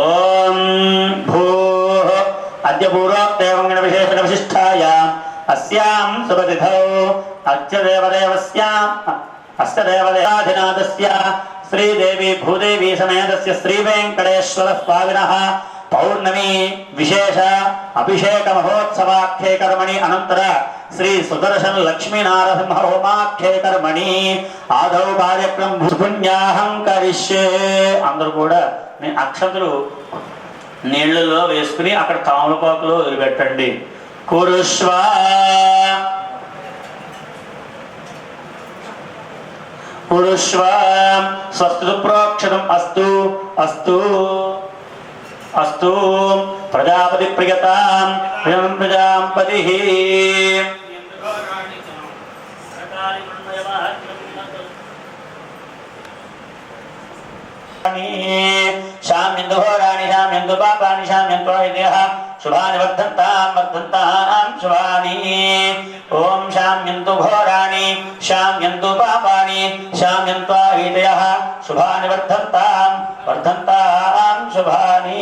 ఓం భూః అద్య పూర్వోక్తేవం విశేషణ విశిష్టాయ అస్యాం శుభతిథౌ అస్య దేవదేవాధినాథస్య శ్రీదేవి భూదేవి సమేతస్య శ్రీ వెంకటేశ్వర స్వామినః పౌర్ణమి విశేష అభిషేక మహోత్సవాఖ్యే కర్మణి అనంతర శ్రీ సుదర్శన లక్ష్మీనారసింహ హోమాఖ్యే కర్మణి ఆదౌ కార్యక్రమం పుణ్యాహం కరిష్యే. అందరూ కూడా అక్షతలు నీళ్లలో వేసుకుని అక్కడ తామలపాకులో వదిలిపెట్టండి. కురుష్వ కురుష్వ స్వస్తు ప్రోక్షణం అస్తు అస్తు అస్తు ప్రజాపతి ప్రియతాం ప్రజాపతి. శామ్యందుహోరాణి శామ్యందు పాపాని శామ్యంత్వైదేహ శుభాని వర్ధంతాం వర్ధంతాం శుభాని. ఓం శామ్యందు ఘోరాణి శామ్యందు పాపాని శామ్యంత్వైదేహ శుభాని వర్ధంతాం వర్ధంతాం శుభాని.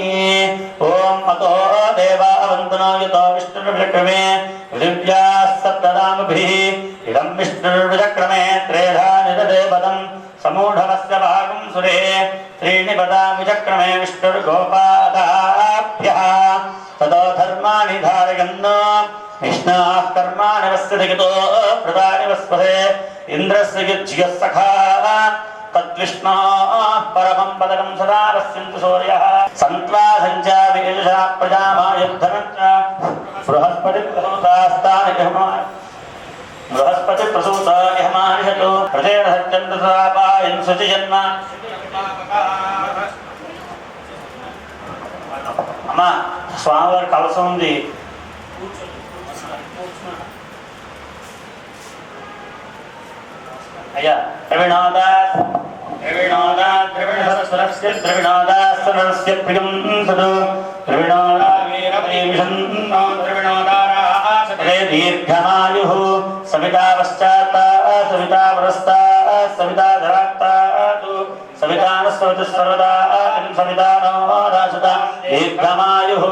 ఓం అతో దేవా వందనో యతో విష్ణుర్విక్రమే పృథివ్యా సప్తనామభిః ఇదం విష్ణుర్విక్రమే త్రేధా నిదదే పదం సమూఢమస్య భాగం సురే త్రీణి పదామి చక్రమే విష్ణుర్గోపాదాభ్యః తదో ధర్మాణి ధారయన్న విష్ణాః కర్మాణి వస్యధిగతో ప్రదాని వస్పదే ఇంద్రస్య యుజ్యః సఖా తద్విష్ణోః పరమం పదకం సదా పశ్యంతు సూర్యః సంత్వా సంచామి యజసా ప్రజామాయుద్ధనంచ బృహస్పతి ప్రసూతాస్తాని బృహస్పతి ప్రసూత యహమానిషతు ప్రజేన సత్యంతు సదాపాయన్ శుచి జన్మ. అమ్మా స్వామివారి కలసం ఉంది. అయ్యా ద్రవిణోదా ద్రవిణోదా ద్రవిణస్వరస్య ద్రవిణోదాస్వరస్య ప్రియం సదు ద్రవిణోదా వీరమేమిషన్నో ద్రవిణోదారాసతే దీర్ఘమాయుః సవితా పశ్చాత్తా సవితా పురస్తా సవితా ధరాక్తాతు సవితానస్వతి సర్వదా సవితానో రాసత దీర్ఘమాయుః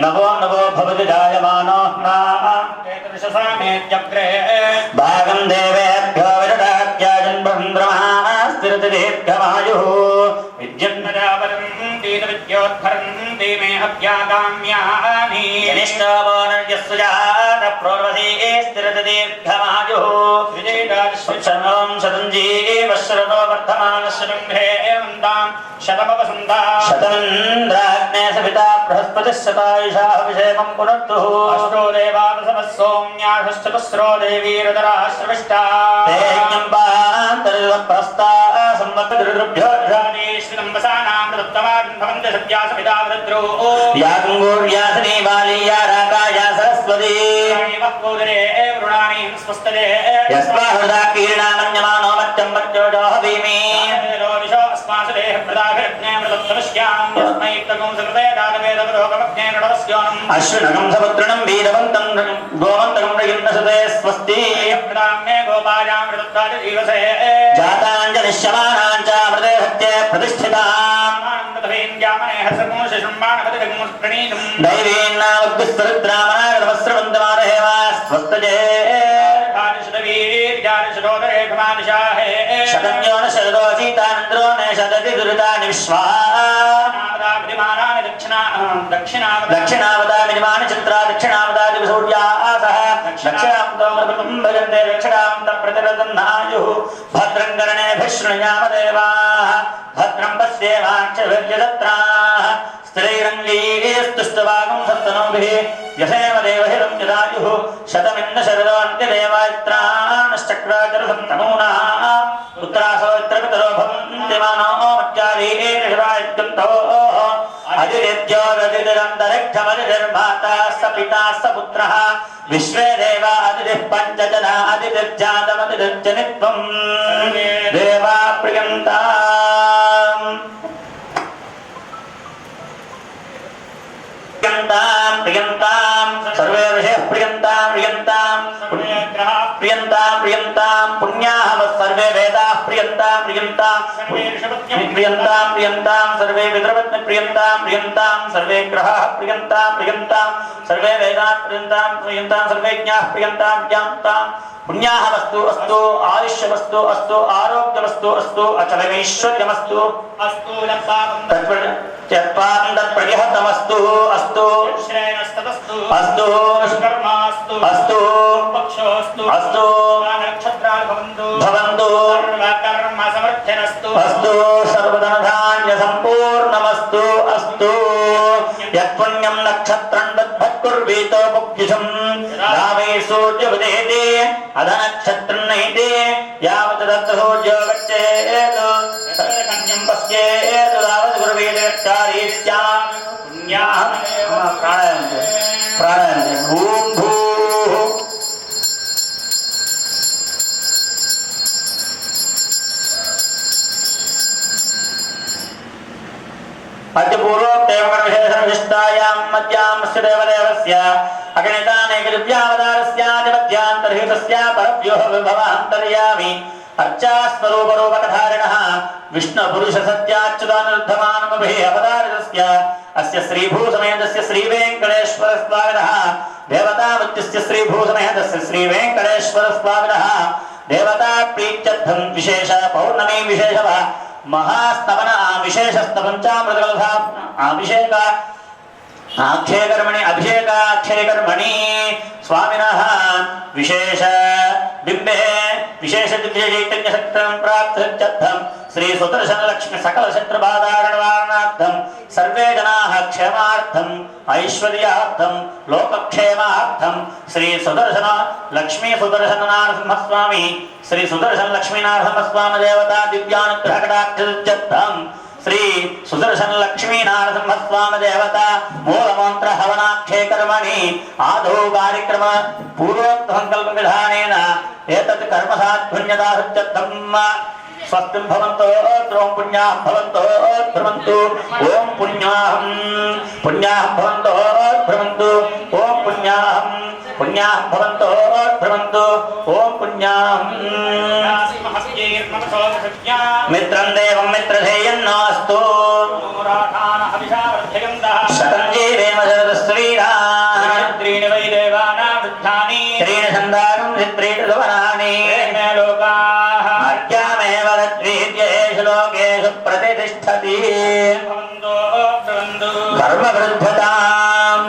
నవో నవో భవతి జాయమానో భాగం దేవేభ్యో విదదాత్యాజన్ బ్రహ్మణః స్థిరతి దీర్ఘమాయుః విద్యన్నజావరంతి విద్యోద్ధరంతి మే అభ్యాగామ్యాని జనిష్ఠో నర్యస్సుజాత ప్రోర్వసీ స్థిరతి దీర్ఘమాయుః విజయదాశ్వశనం శతం జీవశ్రతో వర్ధమానశ్రమే వందాం శతమవసంతా శతమింద్రాగ్నే సవితా బృహస్పతిః శతాయుషాః అభిషేకం పునర్తుః అష్టో దేవావసవః సోమ్యాశ్చతుస్రో దేవీరుదరాः శ్రవిష్టా తేజ్ఞం పాంతరివప్రస్తా సంవత్సరుభ్యో శ్రీలంబసానాం ప్రదత్తమాన్ భవంతి సత్యా సవితా వృద్రో యాగంగూర్యాసనే బాలీయా రాగాయా సరస్వతి వక్కోదరే వృణాని స్వస్తదే యస్మాహృదా కీర్ణామన్యమానో మత్యం మత్యోజోః భీమి లోవిషో అస్మాసుదే ప్రదాభిరజ్ఞే మృతత్వశ్యాం యస్మై తగం సకృతే దానవేదవరోగమజ్ఞే నడవస్యోనం అశ్వినగం సముద్రణం వీరవంతం గోవంతకం రయున్నసతే స్వస్తి ప్రదామ్నే గోపాయాం మృతత్వాది జీవసే జాతాంజలిష్యమానాంచ మృతే హత్యే ప్రతిష్ఠితాం ఆనందభేంద్యామనే హసకం శశంబాణపతిగం ప్రణీతం దైవీన్నావద్భిస్తరుద్రామనాగతవస్త్రవంతమారహేవా స్వస్తజే శతంయోన శరదో సీతానంద్రో నేషదతి దురితాని విశ్వా దక్షిణావదామినిమాని చిత్రా దక్షిణావదాది సూర్యాసః దక్షిణాంతం భజంతే దక్షిణాంత ప్రతిరదన్నాయుః భద్రం కర్ణేభిః శృణుయామ దేవాః భద్రం పశ్యేమాక్షభిర్యజత్రాః స్థిరైరంగైస్తుష్టవాగం సత్తనోభిः యసేమ దేవహిరం యదాయుః శతమింద శరదోऽన్యదేవాయత్రాణశ్చక్రాచరసం తనూనాః పుత్రాసోత్రపితరో భవంతి మానో మజ్జారీరేషురాయత్యంతోః అదిరిద్యోరదిరిరంతరిక్షమదిర్మాతా స పితా స పుత్రః విశ్వే దేవా అదిరిః పంచజనా అదిరిర్జాతమదిరిర్జనిత్వం దేవా ప్రియంతాం ప్రియంతాం ప్రియంతాం సర్వే విషయ ప్రియంతాం ప్రియంతాం प्रियन्तां प्रियन्तां पुण्याः सर्वे वेदाः प्रियन्तां प्रियन्तां प्रियन्तां प्रियन्तां सर्वे विद्रवत्न प्रियन्तां प्रियन्तां सर्वे ग्रहाः प्रियन्तां प्रियन्तां सर्वे वेदाः प्रियन्तां प्रियन्तां सर्वे ज्ञाः प्रियन्तां ज्ञान्तां पुण्याः वस्तु अस्तु आयुष्य वस्तु अस्तु आरोग्य वस्तु अस्तु अचलमैश्वर्यमस्तु अस्तु तत्प्रतिहतमस्तु अस्तु श्रेयस्तदस्तु अस्तु कर्मास्तु अस्तु पक्षोस्तु अस्तु नक्षत्राणि भवन्तु कर्म समर्थनस्तु अस्तु सर्वधनधान्य सम्पूर्णमस्तु अस्तु यत्पुण्यं नक्षत्रं तद्भक्कुर्वीत मुक्तिशं रामे सूर्योदयते अधनक्षत्रं नैते यावत् तत्र सूर्यो गच्छेत् कन्यं पश्येत् तावत् गुरुवेदचारी स्यात् पुण्याः प्राणायाम ॐ भूः अद्य पूर्वोक्तविशेषविशिष्टायां मध्यामस्य देवदेवस्य अगणितानेकदिव्यावतारस्यादिमध्यान्तर्हितस्य परव्योः विभवान्तर्यामि अर्चास्वरूपरूपकधारिणः विष्णुपुरुषसत्याच्युतानुरुद्धमानमभिः अवतारितस्य अस्य श्रीभूसमेतस्य श्रीवेङ्कटेश्वरस्वामिनः देवतामुच्यस्य श्रीभूसमेतस्य श्रीवेङ्कटेश्वरस्वामिनः देवता प्रीत्यर्थं विशेष पौर्णमी विशेषः महास्तवन विशेषस्तपञ्चामृतकलशा अभिषेक आख्यकर्मणि अभिषेकाख्यकर्मणि स्वामिनः विशेष बिम्बे विशेष दिव्य चैतन्य शक्तिं प्राप्त्यर्थं श्री सुदर्शन लक्ष्मी सकल शत्रुबाधारणवारणार्थं सर्वे जनाः क्षेमार्थं ऐश्वर्यार्थं लोकक्षेमार्थं श्री सुदर्शन लक्ष्मी सुदर्शन नारसिंहस्वामी श्री सुदर्शन लक्ष्मी नारसिंहस्वामी देवता दिव्यानुग्रहकटाक्षर्थं श्री सुदर्शन लक्ष्मी नारसिंहस्वामी देवता मूलमंत्र हवनाख्ये कर्मणि आदौ कार्यक्रम पूर्वोक्त संकल्प विधानेन एतत् कर्म साध्वन्यता सत्यर्थं स्वस्तिं भवन्तो ओं पुण्याः भवन्तो भ्रमन्तु ओं पुण्याः भवन्तो भ्रमन्तु ओं पुण्याः भवन्तो भ्रमन्तु ओं पुण्याः मित्रं देवं मित्रधेयन्नास्तु शतं जीवेम शरदस्त्रीणाः त्रीणि वै देवानां वृद्धानि त्रीणि छन्दागं त्रीणि सुवनानि लोकाः आज्ञामेव रद्वीर्येषु लोकेषु प्रतिष्ठति कर्मवृद्धताम्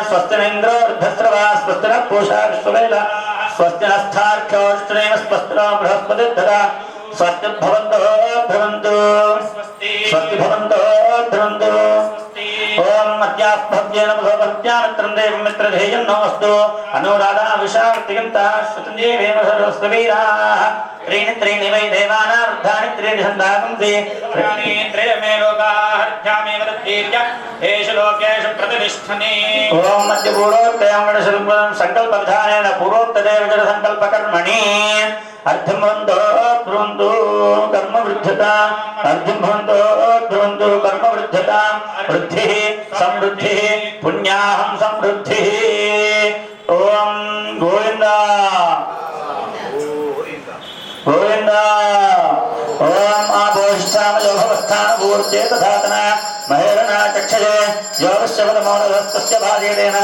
स्वस्तिनेन्द्रो वृद्धस्रवा स्वस्तिनः पूषा विश्ववेद स्वस्तिनस्थार्क्ष्योष्टनेम स्वस्तिनो बृहस्पतिर्दधा स्वस्ति भवन्तो भ्रमन्तु स्वस्ति भवन्तो भ्रमन्तु ओम मध्याभव्येन भवत्यामित्रं देवं मित्रधेयं नमस्तु अनुराधा विशार्तिगन्ता श्रुतञ्जीवेम सर्वस्ववीराः त्रीणि त्रीणि वै देवानां वृद्धानि त्रीणि छन्दागंसि प्राणि त्रयमे लोकाः रद्वीर्य येषु लोकेषु प्रतिष्ठन्ति ओम मध्यपूर्वोक्तयामणशुल्पं संकल्पविधानेन पूर्वोक्तदेवजन संकल्पकर्मणि अर्थं भवन्तो ध्रुवन्तु कर्मवृद्धता अर्थं भवन्तो ध्रुवन्तु कर्मवृद्धता वृद्धिः समृद्धिः पुण्याहं समृद्धिः ओम गोविन्दा गोविन्दा ओम आपोष्ठामयोभवस्थानपूर्ते तथातना महेरणा चक्षजे योगश्चपदमौनधस्तस्य भाजेतेन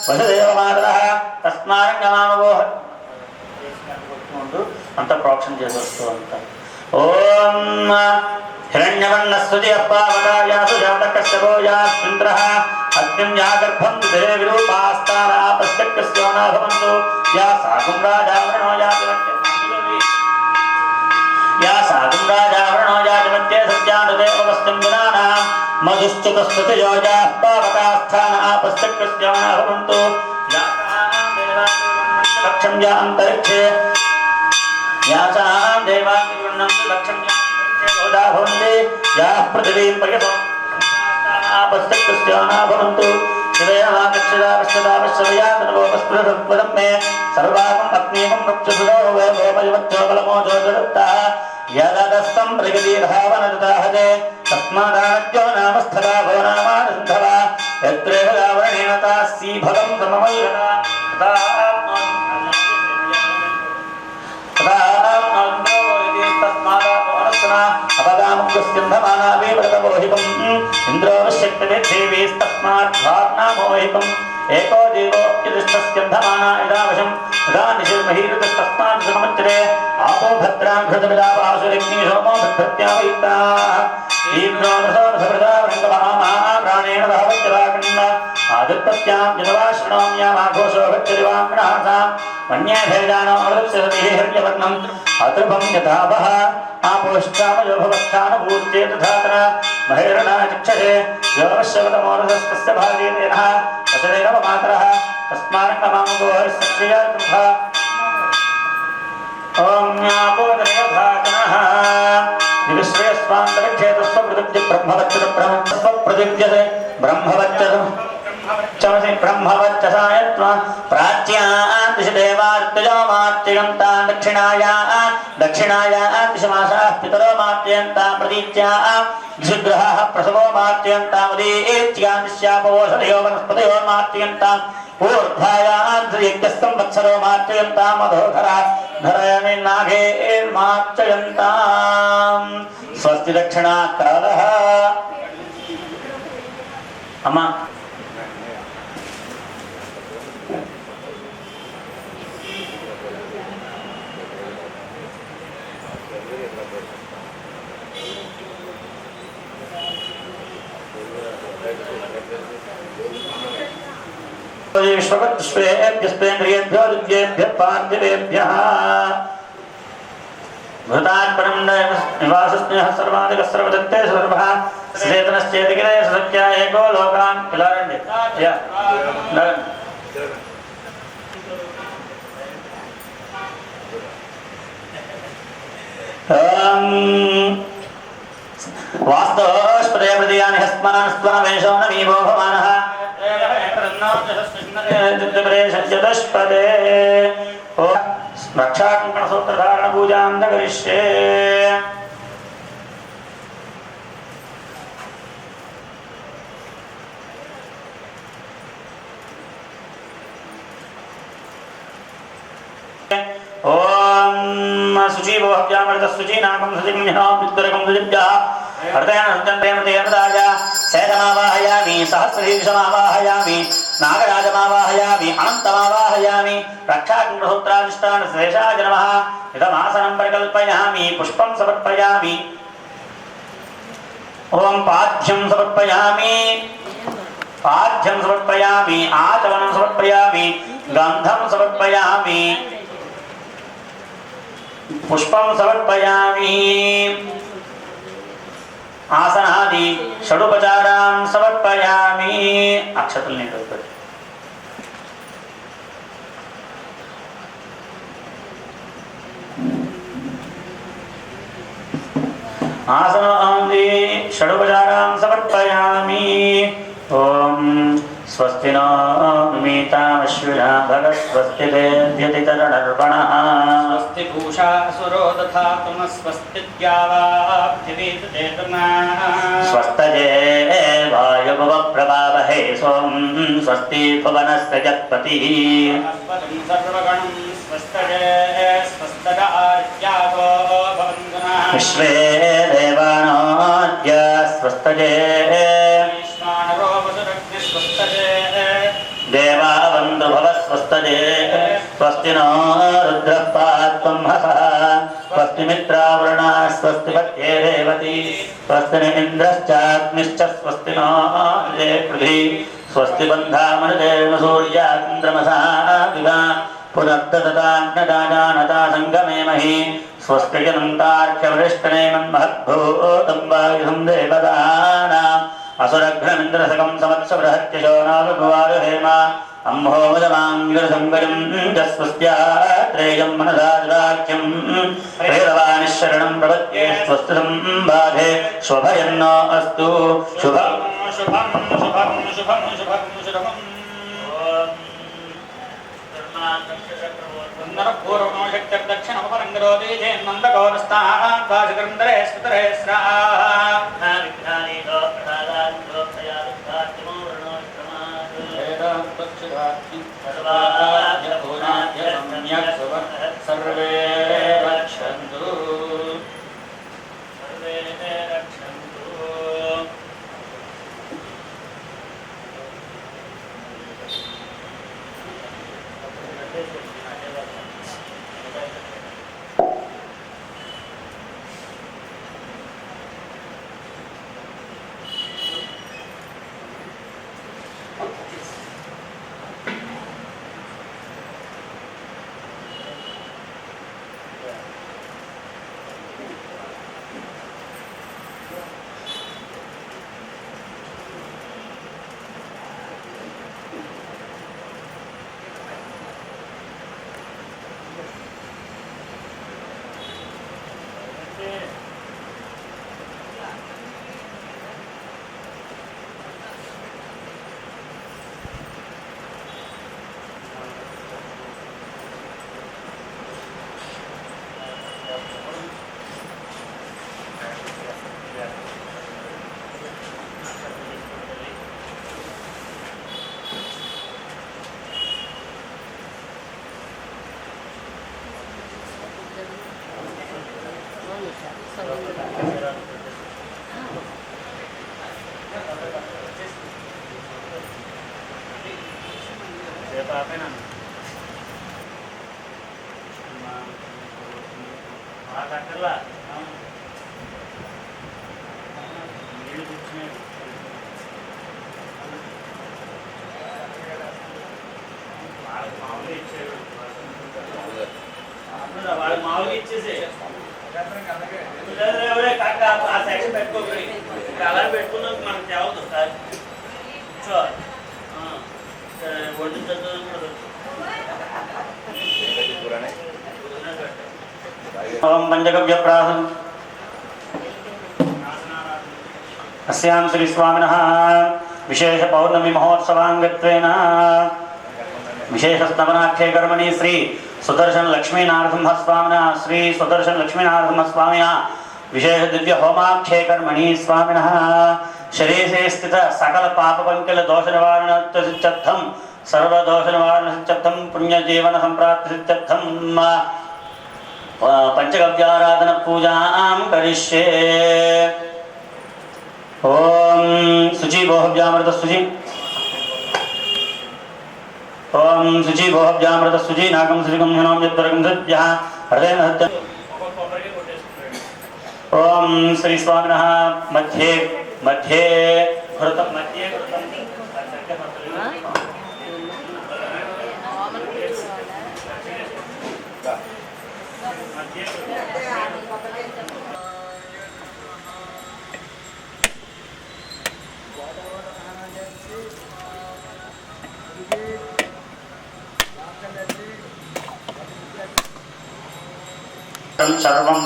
वसुदेवमातरः तस्मारङ्गमामवोह अंत प्रोक्षण చేస్తూ ఉంటాం ఓం हिरण्यवर्णस्तुति अप्पावतायासु जातकस्य यास्मिन्द्रः अग्निं यागर्भं दुधे विरूपास्तानापश्चक्यस्यो न भवन्तु या सागुं राजावरणो यातिमध्ये सत्यानुदेववस्तिं गुणानां मधुश्चतुस्तुतियो याप्पावतास्थानापश्चक्यस्यो न भवन्तु लक्ष्यं या अन्तरिक्षे यासां देवादिगुणं लक्ष्यं या भवन्ति याः पृथिवीं पर्यटनापस्तक्तस्य न भवन्तु शिवेमाकक्षदापश्यदापश्यवयातनवोपस्पृहत्पदं मे सर्वागं अग्निमं रक्षसुदो वैभवमयवच्चोबलमोजोदरुत्तः यददस्तं प्रगतिर्भावनददाहते तस्मादाद्यो नामस्थदा भो नामानन्दवा यत्रेह यावरणेन तास्सी भगं सममल्लना एको देवोऽप्यदिष्टस्यन्धमाना इदावशं तदा निशिर्महीरुतस्तस्मात् सममुच्यते आपो भद्रां घृतमिदावासुरग्निः सोमो भद्रत्यावयुक्ताः ईन्द्रो नृसोऽसमृता वृङ्गमहामहा प्राणेन दहवच्चराकण्ड आदित्यस्यां जनवा शृणोम्यामाघोषो गच्छरिवाङ्गणः सा मन्ये भेदानो अमृतस्यसतिः हर्यवर्णम् अतृभं यथावः आपोष्टामयो भवत्थानभूत्ये तथातर महेरणा चक्षसे योगश्रवतमोरसस्तस्य भागे तेनः वसदेव मातरः तस्मान्नमामुगोहरिसक्षियात्मः ॐ न्यापोदरेधातनः दिविश्रेयस्वान्तरिक्षेतस्वप्रतिज्ञ ब्रह्मवच्चसप्रतिज्ञते ब्रह्मवच्चसम् चमसि ब्रह्मवच्चसायत्वा प्राच्यां दिशि देवार्तयो मात्ययन्तां दक्षिणाया दिशमासाः पितरो मात्ययन्तां प्रतीच्याः दिशग्रहाः प्रसवो मात्ययन्तां उदीच्यां दिश्यापवोषधयो वनस्पतयो मात्ययन्तां ऊर्ध्वायां यज्ञस्संवत्सरो मात्ययन्तां मधोधरा धरयनिर्नाघेर्मात्ययन्तां स्वस्ति दक्षिणाकालः अम्मा विश्वेभ्यस्तेन्द्रियेभ्यो दिव्येभ्यः पार्थिवेभ्यः भूतात्परं निवासस्नेहः सर्वाधिकः सर्वदत्ते सर्वः चेतनश्चेतकिरे सत्या एको लोकान् किलारण्य वास्तवस्पदे प्रदीयानि हस्मान् स्त्वनवेशो न मीवो भवानः चतुष्पदे रक्षाकङ्कणसूत्रधारण पूजां न करिष्ये ओम सुचीवो हव्यामृतस्सुचीनाकं सुचिम्यः पितरकं सुचिभ्यः हृदयेन सञ्चन्तेमतेनदाय सेदमावाहयामि सहस्रशीर्षमावाहयामि नागराजमावाहयामि अनन्तमावाहयामि रक्षाकङ्कणसूत्राधिष्ठानश्रेषाय नमः इदमासनं परिकल्पयामि पुष्पं समर्पयामि ओम पाद्यं समर्पयामि आचमनं समर्पयामि गन्धं समर्पयामि पुष्पं समर्पयामि आसनादि षडुपचारां समर्पयामि अक्षतल नहीं आसनादि षडुपचारां समर्पयामि ओम स्वस्ति नो मीतामश्विना भगस्वस्ति देव्यतितरणर्पणः स्वस्ति भूषा असुरो दधातु स्वस्ति द्यावाब्धिवेतचेतनाः स्वस्तये वायुभवप्रभावहे सोम स्वस्ति भुवनस्य जगत्पतिः अस्पदं सर्वगणं स्वस्तये स्वस्तदार्यागो भवन्तुना विश्वे देवानाद्य स्वस्तये देवावन्तु भवस्वस्तये स्वस्ति नो रुद्रः पात्वं हसः स्वस्ति मित्रावरुणा स्वस्ति पत्ये रेवती स्वस्ति न इन्द्रश्चाग्निश्च स्वस्ति नो पृथ्वी स्वस्ति बन्धामनुजेन सूर्यान्द्रमसा विवा पुनर्ददाज्ञदाजानता सङ्गमेमहि स्वस्ति जनन्तार्क्यवरिष्ठनेमन्महद्भूतं वायुधं देवदानाम् असुरघ्नमिन्द्रसकं समत्सबृहत्यशो नावभुवारुहेम अम्भोमदमाङ्गिरसङ्गजं जस्वस्त्यात्रेयं मनसाद्राख्यं प्रेरवानिशरणं प्रपद्ये स्वस्ति सम्बाधे शुभयन्नो अस्तु शुभं शुभं शुभं शुभं शुभं शुभम् पूर्वशक्तिर्दक्षिणोपरङ्गरोदे नन्दगौरस्ताहाद्वासिकन्दरे स्मृतरे स्राः विघ्नानीतो प्रसादान्तो प्रयादुद्धात्मो वर्णोष्टमात् वेदान्तक्षुधात्मि सर्वाभ्यभूनाभ्य सम्यक् सर्वे रक्षन्तु सर्वे रक्षन्तु మామూలుగా ఇచ్చేసి ఆ సెక్షన్ పెట్టుకోకరి అలా పెట్టుకున్నాక మనకు తేవదు సార్ ఒడ్డు పంచగవ్యప్రాసం अस्यां श्री स्वामिनः विशेष पौर्णमी महोत्सवांगत्वेन विशेष स्तवनाख्ये कर्मणि श्री सुदर्शन लक्ष्मी नारसिंह स्वामिनः श्री सुदर्शन लक्ष्मी नारसिंह स्वामिनः विशेष दिव्य होमाख्ये कर्मणि स्वामिनः शरीरे स्थित सकल पाप पंकल दोष निवारण सिद्ध्यर्थं सर्व दोष निवारण सिद्ध्यर्थं पुण्य जीवन संप्राप्ति सिद्ध्यर्थं पंचगव्याराधन पूजां करिष्ये। ओम शुचि बोहव्यामृत शुचि ओम शुचि बोहव्यामृत शुचि नागम श्रीगम हनोम यद्वरगम सत्या हृदय सत्य ओम श्री स्वामिनः मध्ये मध्ये घृतं मध्ये घृतं सर्वं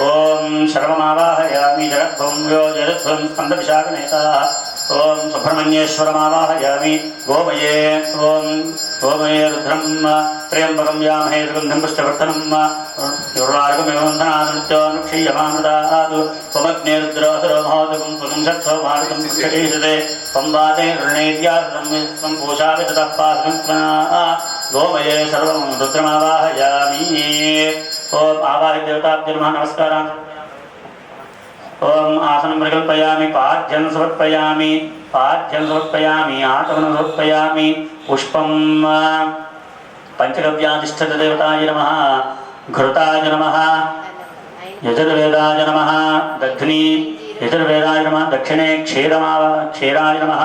ओम सर्वमावाहयामि जगद्भौम्यो जगद्भं स्कन्दविशाखनेता ओम सुब्रह्मण्येश्वरमावाहयामि गोमये ओम गोमये रुद्रं त्र्यम्बकं यामहे सुगन्धं पुष्टवर्धनं युर्वारुकमिव वन्दनादृत्यो नुक्षीयमामृतादु त्वमग्ने रुद्रोऽसुरो महोदकं पुंसत्सो भारतं पुष्टकेशते पंवाते ऋणेद्यासं पूषापि ततः पासमस्मना गोमये सर्वं रुद्रमावाहयामि। ओम आवाहि देवताभ्यो नमः नमस्कार। ओम आसनं प्रकल्पयामि पाद्यं समर्पयामि आचमनं समर्पयामि पुष्पं पंचगव्याधिष्ठित देवताय नमः घृताय नमः यजुर्वेदाय नमः दध्नि यजुर्वेदाय नमः दक्षिणे क्षीराय नमः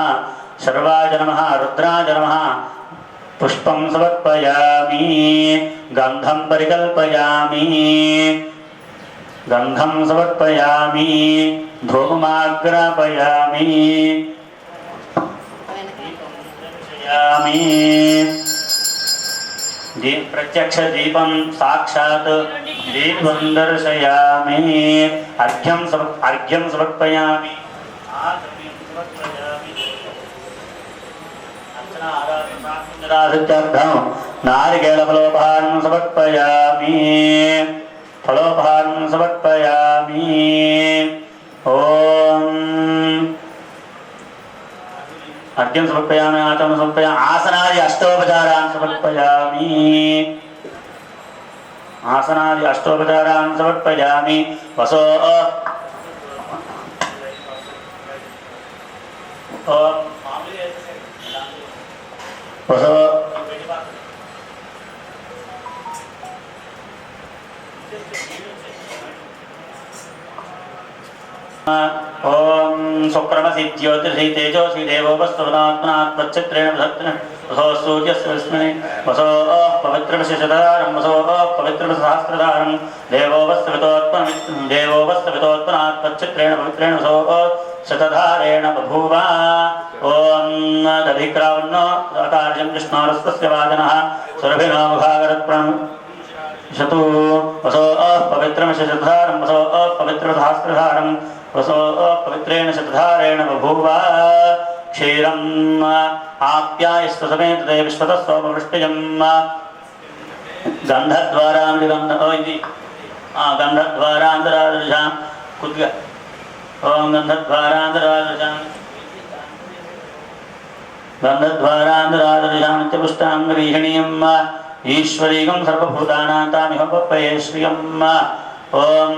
सर्वाय नमः रुद्राय नमः पुष्पं समर्पयामि गंधं परिकल्पयामि गंधं समर्पयामि धूपमाग्रापयामि प्रत्यक्ष दीपं साक्षात् दीपं दर्शयामि अर्घ्यं समर्पयामि अर्चना आराधना नारिकेलफलोपहारं समर्पयामि फलोपहारं समर्पयामि ओम अर्घ्यं समर्पयामि आचमनं समर्पयामि आसनादि अष्टोपचारान् समर्पयामि आसनादि अष्टोपचारान् समर्पयामि वसो वसो ओम शुक्रमसि ज्योतिषि तेजोषि देवो वस्तुनात्मनात्मच्छत्रेण वसो सूर्यस्य विस्मने वसो पवित्रमशशतधारं वसो पवित्रमसहस्रधारं देवो वस्तुवितोत्पन्नात्मच्छत्रेण पवित्रेण वसो शतधारेण बभूव ओम दधिक्रावन्नो आकार्यं कृष्णारस्तस्य वाजनः सुरभिनो मुखागरत्प्रणं शतु वसो पवित्रमशशतधारं वसो पवित्रसहस्रधारं वसो पवित्रेण शतधारेण बभूव क्षीरम् आप्यायस्व समेत विश्वतः सोमवृष्टिजं गन्धद्वारान्तरादृशां कुद्य ओम गन्धद्वारान्तरादृशां नित्यपुष्टाङ्गरीहिणीं ईश्वरीकं सर्वभूतानां तामिह पप्पये श्रियम् ओम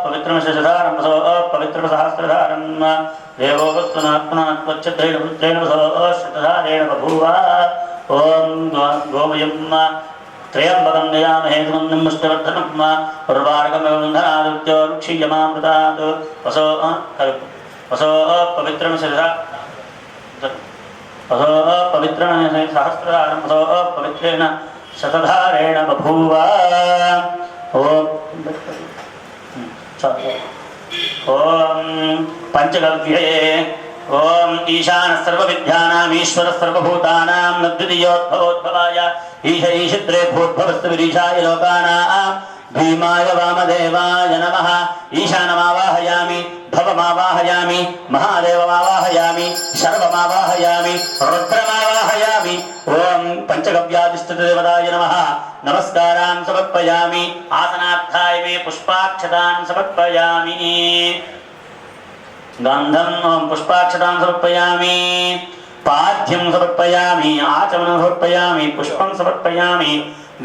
पवित्रमशशधारं वसो पवित्रसहस्रधारं देवो वस्तुनात्मनात्मच्छत्रेण पुत्रेण वसो शतधारेण बभूव ओम गोमयं त्र्यम्बकं दयामहे सुगन्धिं पुष्टिवर्धनं उर्वारुकमिव बन्धनादित्यो रुक्षीयमामृतात् वसो पवित्रसहस्रधारं वसो पवित्रेण शतधारेण बभूव ओम पंचगव्ये ओम ईशान सर्वविद्यानां ईश्वर सर्वभूतानां नद्वितीयोद्भवोद्भवाय ईश ईशिद्रे भूद्भवस्तविरीशाय लोकानां भीमाय वामदेवाय नमः ईशानमावाहयामि भवमावाहयामि महादेवमावाहयामि शर्वमावाहयामि रुद्रमावाहयामि ओम पंचगव्याधिष्ठितदेवताय नमः नमस्कारान् समर्पयामि आसनार्थाय मे पुष्पाक्षतान् समर्पयामि गन्धं पुष्पाक्षतान् समर्पयामि पाद्यं समर्पयामि आचमनं समर्पयामि पुष्पं समर्पयामि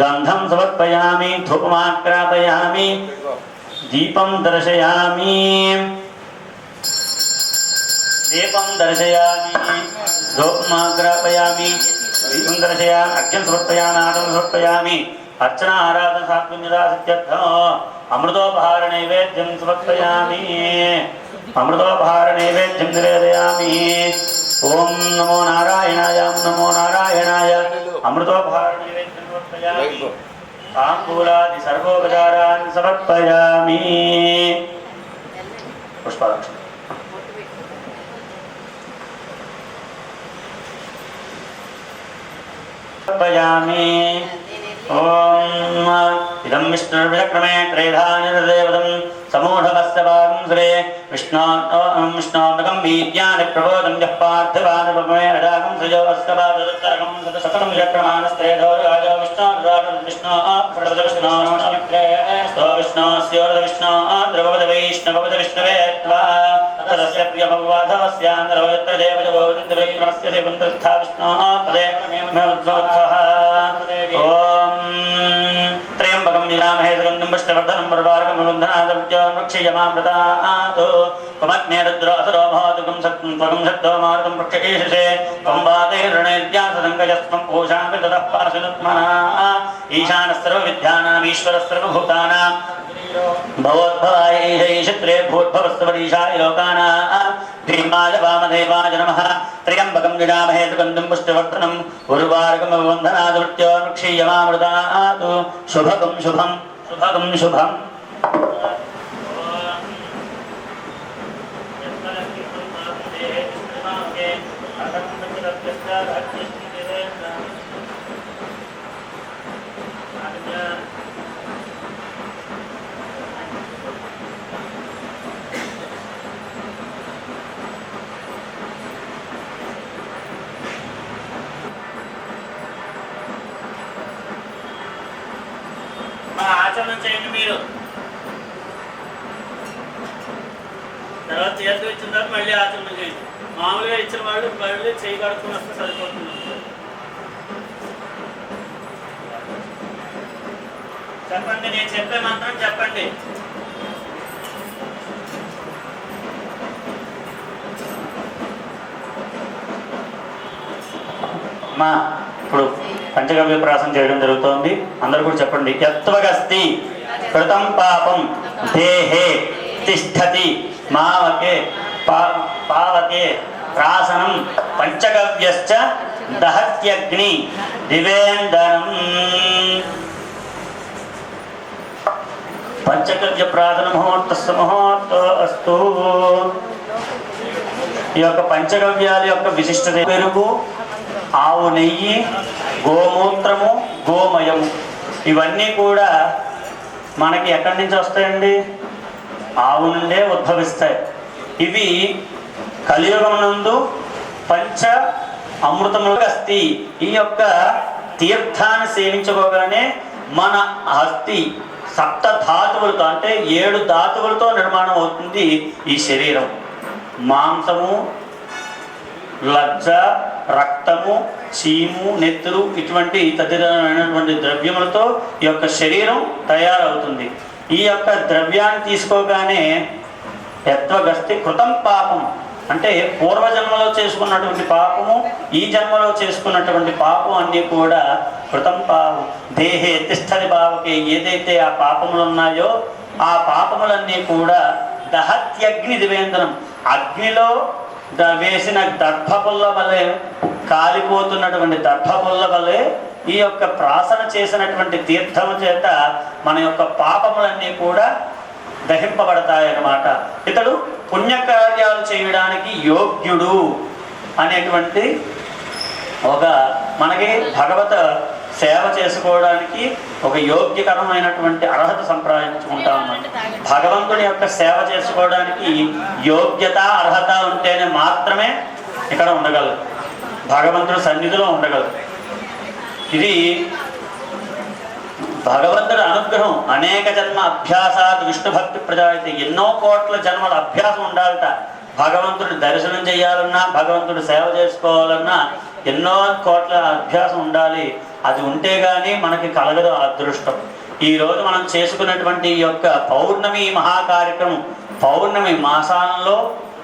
गन्धं समर्पयामि धूपमाग्रापयामि दीपं दर्शयामि धूपमाग्रापयामि दीपं दर्शयामि अर्घ्यं समर्पयामि आचमनं समर्पयामि अर्चना आराधना सात्विन्यदासित्यर्थम् अमृतोपहार नैवेद्यं समर्पयामि अमृतोपहार नैवेद्यं निवेदयामि ओम नमो नारायणाय अमृतोपहार नैवेद्यं समर्पयामि ताम्बूलादि सर्वोपचारान् समर्पयामि पुष्पाक्षत समर्पयामि ओम इदं विष्णुर्विक्रमे त्रेधानिर्देवतं समूढकस्य भागं श्रे विष्णोन्नकं वीर्यानि प्रबोधं यः पार्थिवानुपमे रजाकं सृजो अस्कपादुत्तरकं सतशतं विक्रमानस्त्रेधोर्गाजो विष्णोर्विष्णवे त्वा तस्य प्रियभववाधवस्यान्तरो यत्र देवजवोदितविक्रमस्य सेवन्तस्था विष्णोः पदे मेवोत्सवः ओम त्र्यम्बकं यजामहे सुगन्धिं पुष्टिवर्धनं उर्वारुकं बन्धनादित्यो वृक्षीयमामृतात् त्वमग्ने रुद्रो असुरो महोदुकं त्वं शब्दो मारुतं पक्षीषसे त्वं वातेर्णेद्यासदङ्गजस्त्वं पूषामि ततः पार्श्वनुत्मना ईशानः सर्वविद्यानाम् ईश्वरः सर्वभूतानां भवोद्भवाय ईशैषत्रे भूद्भवस्तवरीशाय लोकानां भीमाय वामदेवाय नमः त्र्यम्बकं यजामहे सुगन्धिं पुष्टिवर्धनम् उर्वारुकमिव बन्धनाद् वृक्षीयमामृतात् शुभकं शुभं ఆచరణ చేయండి మీరు. తర్వాత తీర్థం ఇచ్చిన తర్వాత మళ్ళీ ఆచరణ చేయండి. మామూలుగా ఇచ్చిన వాళ్ళు మళ్ళీ చేయి కడుక్కుని వస్తే సరిపోతుంది. చెప్పండి, నేను చెప్పే మంత్రం చెప్పండి. మా ఇప్పుడు పంచగవ్య ప్రాసం చేయడం జరుగుతోంది. అందరూ కూడా చెప్పండి. యత్వగస్తి కృతం పాపం దేహే తిష్టతి మావకే పావకే ప్రాసనం పంచగవ్యశ్చ దహత్యగ్ని దివేందనం. పంచగవ్య ప్రార్థన ముహూర్త అస్తు. ఈ యొక్క పంచగవ్యాల యొక్క విశిష్టత పెరుగు, ఆవు నెయ్యి, గోమూత్రము, గోమయము ఇవన్నీ కూడా మనకి ఎక్కడి నుంచి వస్తాయండి? ఆవు నుండే ఉద్భవిస్తాయి. ఇవి కలియుగం నందు పంచ అమృతములుగా అస్థి. ఈ యొక్క తీర్థాన్ని సేవించుకోగానే మన అస్థి సప్త ధాతువులతో అంటే 7 ధాతువులతో నిర్మాణం అవుతుంది ఈ శరీరం. మాంసము, లజ్జ, రక్తము, చీము, నెత్తురు ఇటువంటి తదితరమైనటువంటి ద్రవ్యములతో ఈ యొక్క శరీరం తయారవుతుంది. ఈ యొక్క ద్రవ్యాన్ని తీసుకోగానే యత్వగస్తి కృతం పాపం అంటే పూర్వజన్మలో చేసుకున్నటువంటి పాపము, ఈ జన్మలో చేసుకున్నటువంటి పాపం అన్నీ కూడా కృతం పాపం దేహే తిష్టది పాపకి. ఏదైతే ఆ పాపములు ఉన్నాయో ఆ పాపములన్నీ కూడా దహత్యగ్ని దివేంద్రం, అగ్నిలో వేసిన దర్భపుల్ల వలె, కాలిపోతున్నటువంటి దర్భపుల్ల వలె ఈ యొక్క ప్రాసన చేసినటువంటి తీర్థము చేత మన యొక్క పాపములన్నీ కూడా దహింపబడతాయన్నమాట. ఇతడు పుణ్యకార్యాలు చేయడానికి యోగ్యుడు అనేటువంటి ఒక మనకి భగవత సేవ చేసుకోవడానికి ఒక యోగ్యకరమైనటువంటి అర్హత సంప్రదించుకుంటాం. భగవంతుని యొక్క సేవ చేసుకోవడానికి యోగ్యత అర్హత ఉంటేనే మాత్రమే ఇక్కడ ఉండగలరు, భగవంతుడి సన్నిధిలో ఉండగలరు. ఇది భగవంతుడి అనుగ్రహం. అనేక జన్మ అభ్యాసాత్ విష్ణు భక్తి ప్రజాయితే. ఎన్నో కోట్ల జన్మల అభ్యాసం ఉండాలట. భగవంతుడి దర్శనం చేయాలన్నా, భగవంతుడి సేవ చేసుకోవాలన్నా ఎన్నో కోట్ల అభ్యాసం ఉండాలి. అది ఉంటే గానీ మనకి కలగదు అదృష్టం. ఈరోజు మనం చేసుకున్నటువంటి ఈ యొక్క పౌర్ణమి మహాకార్యక్రమం, పౌర్ణమి మాసాలలో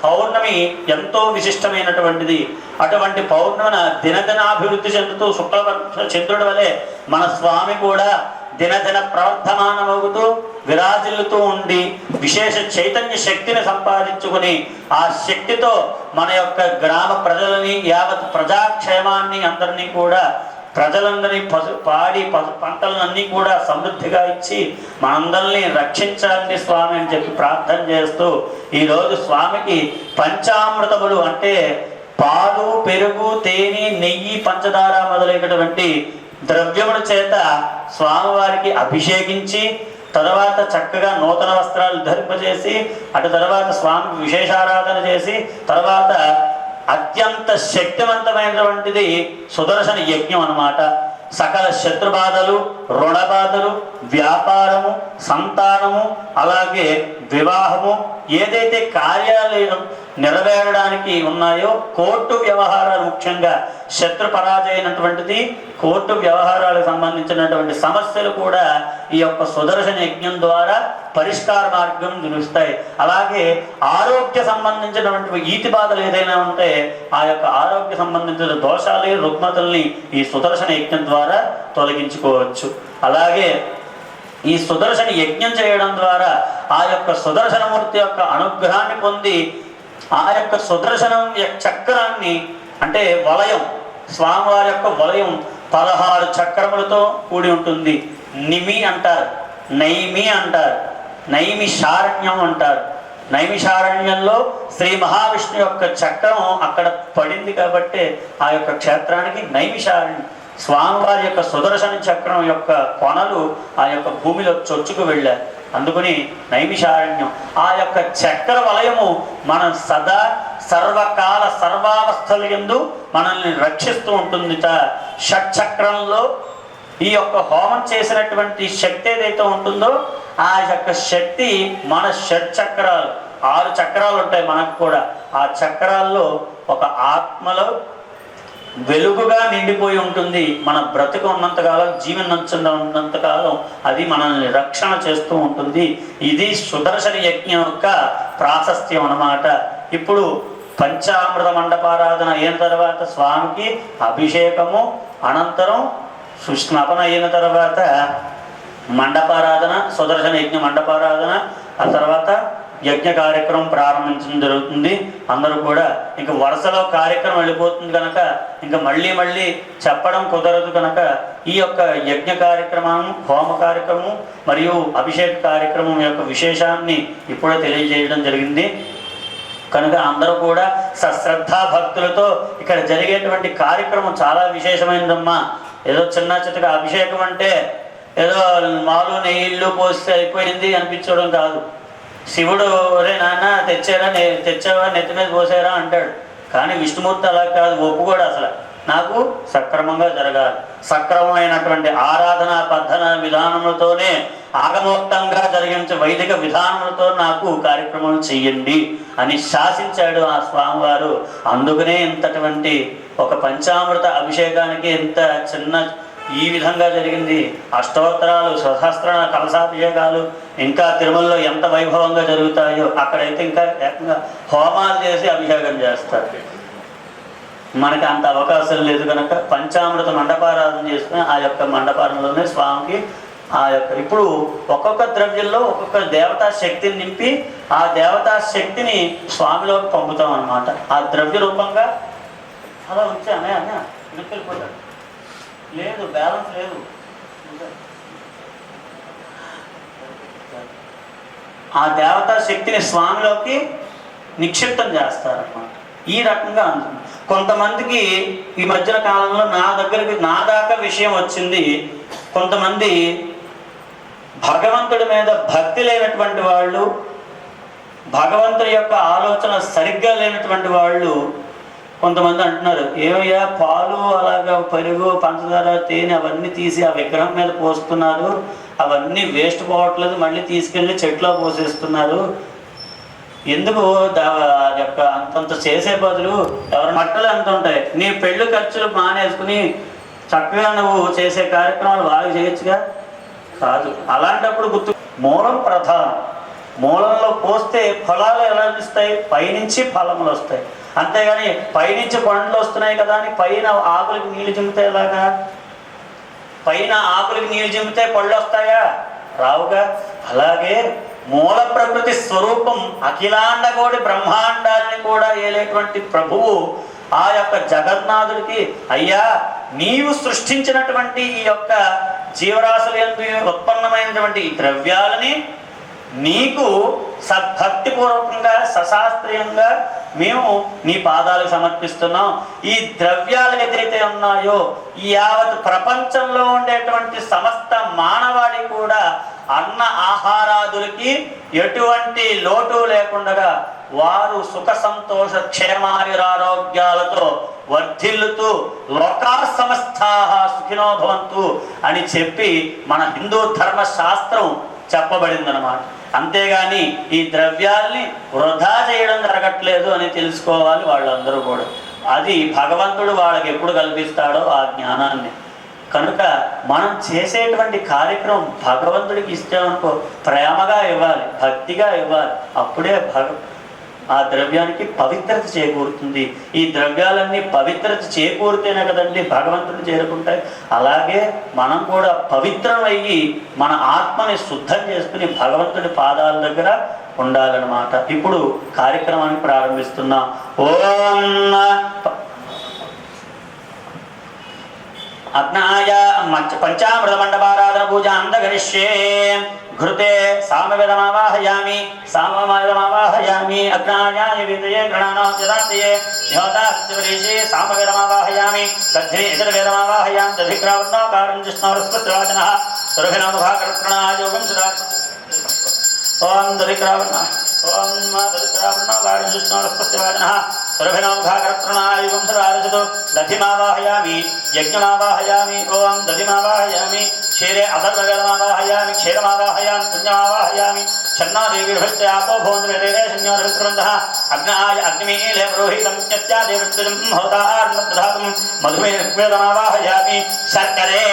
పౌర్ణమి ఎంతో విశిష్టమైనటువంటిది. అటువంటి పౌర్ణమిన దినదినాభివృద్ధి చెందుతూ శుక్లపక్ష చంద్రుడి వలె మన స్వామి కూడా దినదిన ప్రవర్ధమానమవుతూ విరాజిల్లుతూ ఉండి విశేష చైతన్య శక్తిని సంపాదించుకుని ఆ శక్తితో మన యొక్క గ్రామ ప్రజలని, యావత్ ప్రజాక్షేమాన్ని అందరినీ కూడా, ప్రజలందరినీ పాడి పంటలన్నీ కూడా సమృద్ధిగా ఇచ్చి మనందరినీ రక్షించాలని స్వామి అని చెప్పి ప్రార్థన చేస్తూ ఈరోజు స్వామికి పంచామృతములు అంటే పాలు, పెరుగు, తేనె, నెయ్యి, పంచదార మొదలైనటువంటి ద్రవ్యముల చేత స్వామివారికి అభిషేకించి తర్వాత చక్కగా నూతన వస్త్రాలు ధరింపజేసి అటు తర్వాత స్వామికి విశేషారాధన చేసి తర్వాత అత్యంత శక్తివంతమైనటువంటిది సుదర్శన యజ్ఞం అన్నమాట. సకల శత్రుబాధలు, రుణబాధలు, వ్యాపారము, సంతానము, అలాగే వివాహము, ఏదైతే కార్యాలు నెరవేరడానికి ఉన్నాయో కోర్టు వ్యవహారాలు, ముఖ్యంగా శత్రు పరాజయమైనటువంటిది కోర్టు వ్యవహారాలకు సంబంధించినటువంటి సమస్యలు కూడా ఈ యొక్క సుదర్శన యజ్ఞం ద్వారా పరిష్కార మార్గం నిలుస్తాయి. అలాగే ఆరోగ్య సంబంధించినటువంటి ఈతి బాధలు ఏదైనా ఉంటే ఆ యొక్క ఆరోగ్య సంబంధించిన దోషాలు, రుగ్మతల్ని ఈ సుదర్శన యజ్ఞం ద్వారా తొలగించుకోవచ్చు. అలాగే ఈ సుదర్శన యజ్ఞం చేయడం ద్వారా ఆ యొక్క సుదర్శనమూర్తి యొక్క అనుగ్రహాన్ని పొంది ఆ యొక్క సుదర్శనం చక్రాన్ని అంటే వలయం, స్వామివారి యొక్క వలయం 16 చక్రములతో కూడి ఉంటుంది. నిమి అంటారు, నైమి అంటారు, నైమిషారణ్యం అంటారు. నైమిషారణ్యంలో శ్రీ మహావిష్ణు యొక్క చక్రం అక్కడ పడింది కాబట్టి ఆ యొక్క క్షేత్రానికి నైమిషారణ్యం. స్వామివారి యొక్క సుదర్శన చక్రం యొక్క కొనలు ఆ యొక్క భూమిలో చొచ్చుకు వెళ్ళారు. అందుకని నైమిషారణ్యం. ఆ యొక్క చక్ర వలయము మనం సదా సర్వకాల సర్వావస్థల యందు మనల్ని రక్షిస్తూ ఉంటుంది. షట్చక్రంలో ఈ యొక్క హోమం చేసినటువంటి శక్తి ఏదైతే ఉంటుందో ఆ యొక్క శక్తి మన షట్చక్రాలు 6 చక్రాలు ఉంటాయి మనకు కూడా. ఆ చక్రాల్లో ఒక ఆత్మలో వెలుగుగా నిండిపోయి ఉంటుంది. మన బ్రతుకు ఉన్నంతకాలం, ఉన్నంతకాలం అది మనల్ని రక్షణ చేస్తూ ఉంటుంది. ఇది సుదర్శన యజ్ఞం యొక్క ప్రాశస్త్యం అన్నమాట. ఇప్పుడు పంచామృత మండపారాధన అయిన తర్వాత స్వామికి అభిషేకము, అనంతరం సుస్నాపన అయిన తర్వాత మండపారాధన, సుదర్శన యజ్ఞ మండపారాధన, ఆ తర్వాత యజ్ఞ కార్యక్రమం ప్రారంభించడం జరుగుతుంది. అందరూ కూడా ఇంకా వరుసలో కార్యక్రమం వెళ్ళిపోతుంది కనుక ఇంకా మళ్ళీ చెప్పడం కుదరదు కనుక ఈ యొక్క యజ్ఞ కార్యక్రమం, హోమ కార్యక్రమం మరియు అభిషేక కార్యక్రమం యొక్క విశేషాన్ని ఇప్పుడే తెలియజేయడం జరిగింది. కనుక అందరూ కూడా సశ్రద్ధా భక్తులతో ఇక్కడ జరిగేటువంటి కార్యక్రమం చాలా విశేషమైనదమ్మా. ఏదో చిన్న చిత్తగా అభిషేకం అంటే ఏదో మాలు నెయ్యిళ్ళు పోస్తే అయిపోయింది అనిపించడం కాదు. శివుడు ఒరే నాన్న తెచ్చావా నెత్తి మీద పోసారా అంటాడు. కానీ విష్ణుమూర్తి అలా కాదు, ఒప్పుకోడు. అసలు నాకు సక్రమంగా జరగాలి, సక్రమమైనటువంటి ఆరాధన పద్ధన విధానములతోనే ఆగమోక్తంగా జరిగించే వైదిక విధానములతో నాకు కార్యక్రమం చెయ్యండి అని శాసించాడు ఆ స్వామివారు. అందుకనే ఇంతటువంటి ఒక పంచామృత అభిషేకానికి ఇంత చిన్న ఈ విధంగా జరిగింది. అష్టోత్తరాలు, సహస్ర కలశాభిషేకాలు ఇంకా తిరుమలలో ఎంత వైభవంగా జరుగుతాయో అక్కడైతే ఇంకా ఏకంగా హోమాలు చేసి అభిషేకం చేస్తారు. మనకి అంత అవకాశం లేదు కనుక పంచామృత మండపారాధన చేసుకుని ఆ యొక్క మండపారంలోనే స్వామికి ఆ యొక్క ఇప్పుడు ఒక్కొక్క ద్రవ్యంలో ఒక్కొక్క దేవతా శక్తిని నింపి ఆ దేవతా శక్తిని స్వామిలోకి పంపుతాం అన్నమాట. ఆ ద్రవ్య రూపంగా అలా ఉంచానే అన్న వెళ్ళిపోతాడు. లేదు, బ్యాలెన్స్ లేదు. ఆ దేవతా శక్తిని స్వామిలోకి నిక్షిప్తం చేస్తారన్నమాట. ఈ రకంగా ఉంటుంది. కొంతమందికి ఈ మధ్యన కాలంలో నా దాకా విషయం వచ్చింది. కొంతమంది భగవంతుడి మీద భక్తి లేనటువంటి వాళ్ళు, భగవంతుడి యొక్క ఆలోచన సరిగ్గా లేనటువంటి వాళ్ళు కొంతమంది అంటున్నారు, ఏమయ్యా పాలు అలాగా పెరుగు పంచదార తేనె అవన్నీ తీసి ఆ విగ్రహం మీద పోస్తున్నారు, అవన్నీ వేస్ట్ పోవట్లేదు, మళ్ళీ తీసుకెళ్ళి చెట్లో పోసేస్తున్నారు, ఎందుకు యొక్క అంతంత చేసే బదులు ఎవరి మట్టలు ఎంత ఉంటాయి, నీ పెళ్ళి ఖర్చులు మానేసుకుని చక్కగా నువ్వు చేసే కార్యక్రమాలు బాగా చేయొచ్చుగా. కాదు, అలాంటప్పుడు గుర్తు మూలం ప్రధానం. మూలంలో పోస్తే ఫలాలు ఎలా ఇస్తాయి? పైనుంచి ఫలములు వస్తాయి. అంతేగాని పైనుంచి పండ్లు వస్తున్నాయి కదా అని పైన ఆకులకి నీళ్లు జిమ్మితే ఎలాగా? పైన ఆకులకి నీళ్లు జిమ్మితే పళ్ళు వస్తాయా? రావుగా. అలాగే మూల ప్రకృతి స్వరూపం అఖిలాండకోటి బ్రహ్మాండాన్ని కూడా ఏలేటువంటి ప్రభువు ఆ యొక్క జగన్నాథుడికి, అయ్యా నీవు సృష్టించినటువంటి ఈ యొక్క జీవరాశుల యందు ఉత్పన్నమైనటువంటి ఈ ద్రవ్యాలని నీకు సద్భక్తిపూర్వకంగా సశాస్త్రీయంగా మేము నీ పాదాలకు సమర్పిస్తున్నాం. ఈ ద్రవ్యాలు ఏదైతే ఉన్నాయో ఈ యావత్ ప్రపంచంలో ఉండేటువంటి సమస్త మానవాళి కూడా అన్న ఆహారాదులకి ఎటువంటి లోటు లేకుండా వారు సుఖ సంతోష క్షేమాయురారోగ్యాలతో వర్ధిల్లుతూ లోకా సమస్తాః సుఖినో భవంతు అని చెప్పి మన హిందూ ధర్మశాస్త్రం చెప్పబడిందనమాట. అంతేగాని ఈ ద్రవ్యాల్ని వృధా చేయడం జరగట్లేదు అని తెలుసుకోవాలి వాళ్ళందరూ కూడా. అది భగవంతుడు వాళ్ళకి ఎప్పుడు కల్పిస్తాడో ఆ జ్ఞానాన్ని. కనుక మనం చేసేటువంటి కార్యక్రమం భగవంతుడికి ఇస్తామనుకో ప్రేమగా ఇవ్వాలి, భక్తిగా ఇవ్వాలి. అప్పుడే ఆ ద్రవ్యానికి పవిత్రత చేకూరుతుంది. ఈ ద్రవ్యాలన్నీ పవిత్రత చేకూరితేనే కదండి భగవంతుడిని చేరుకుంటాయి. అలాగే మనం కూడా పవిత్రమయ్యి మన ఆత్మని శుద్ధం చేసుకుని భగవంతుడి పాదాల దగ్గర ఉండాలన్నమాట. ఇప్పుడు కార్యక్రమాన్ని ప్రారంభిస్తున్నాం. ఓం అగ్నాయ పంచామృత మండపారాధన పూజ అందగరిష్యే. ఘృతే సామవేదమావాహయామి సామవేదమావాహయామి అగ్నాయాయ విదయే గణానాంతయే యోదాశ్చవరీషే సామవేదమావాహయామి దగ్ధే ఇతరవేదమావాహయామి దధిగ్రావణాకారం జిష్ణోరస్పతివాచనః సురభినముఖాకరత్రణాయోగం సురా. ఓం దధిగ్రావణ ఓం దధిగ్రావణాకారం జిష్ణోరస్పతివాచనః సురభినముఖాకరత్రణాయోగం సురారజతో దధిమావాహయామి यज्ञमावाहयामि ओम दधिमावाहयामि क्षीरे अदर्भगलमावाहयामि क्षीरमावाहयामि पुण्यमावाहयामि छन्नादेवी भक्त्यापो भोन्द्रवेदे शन्योर्भित्रबन्धः अग्नाय अग्निमीले पुरोहितं यस्यादेवृत्तिजं होतार्नप्रधातुं मधुमेहवेदमावाहयामि शर्करे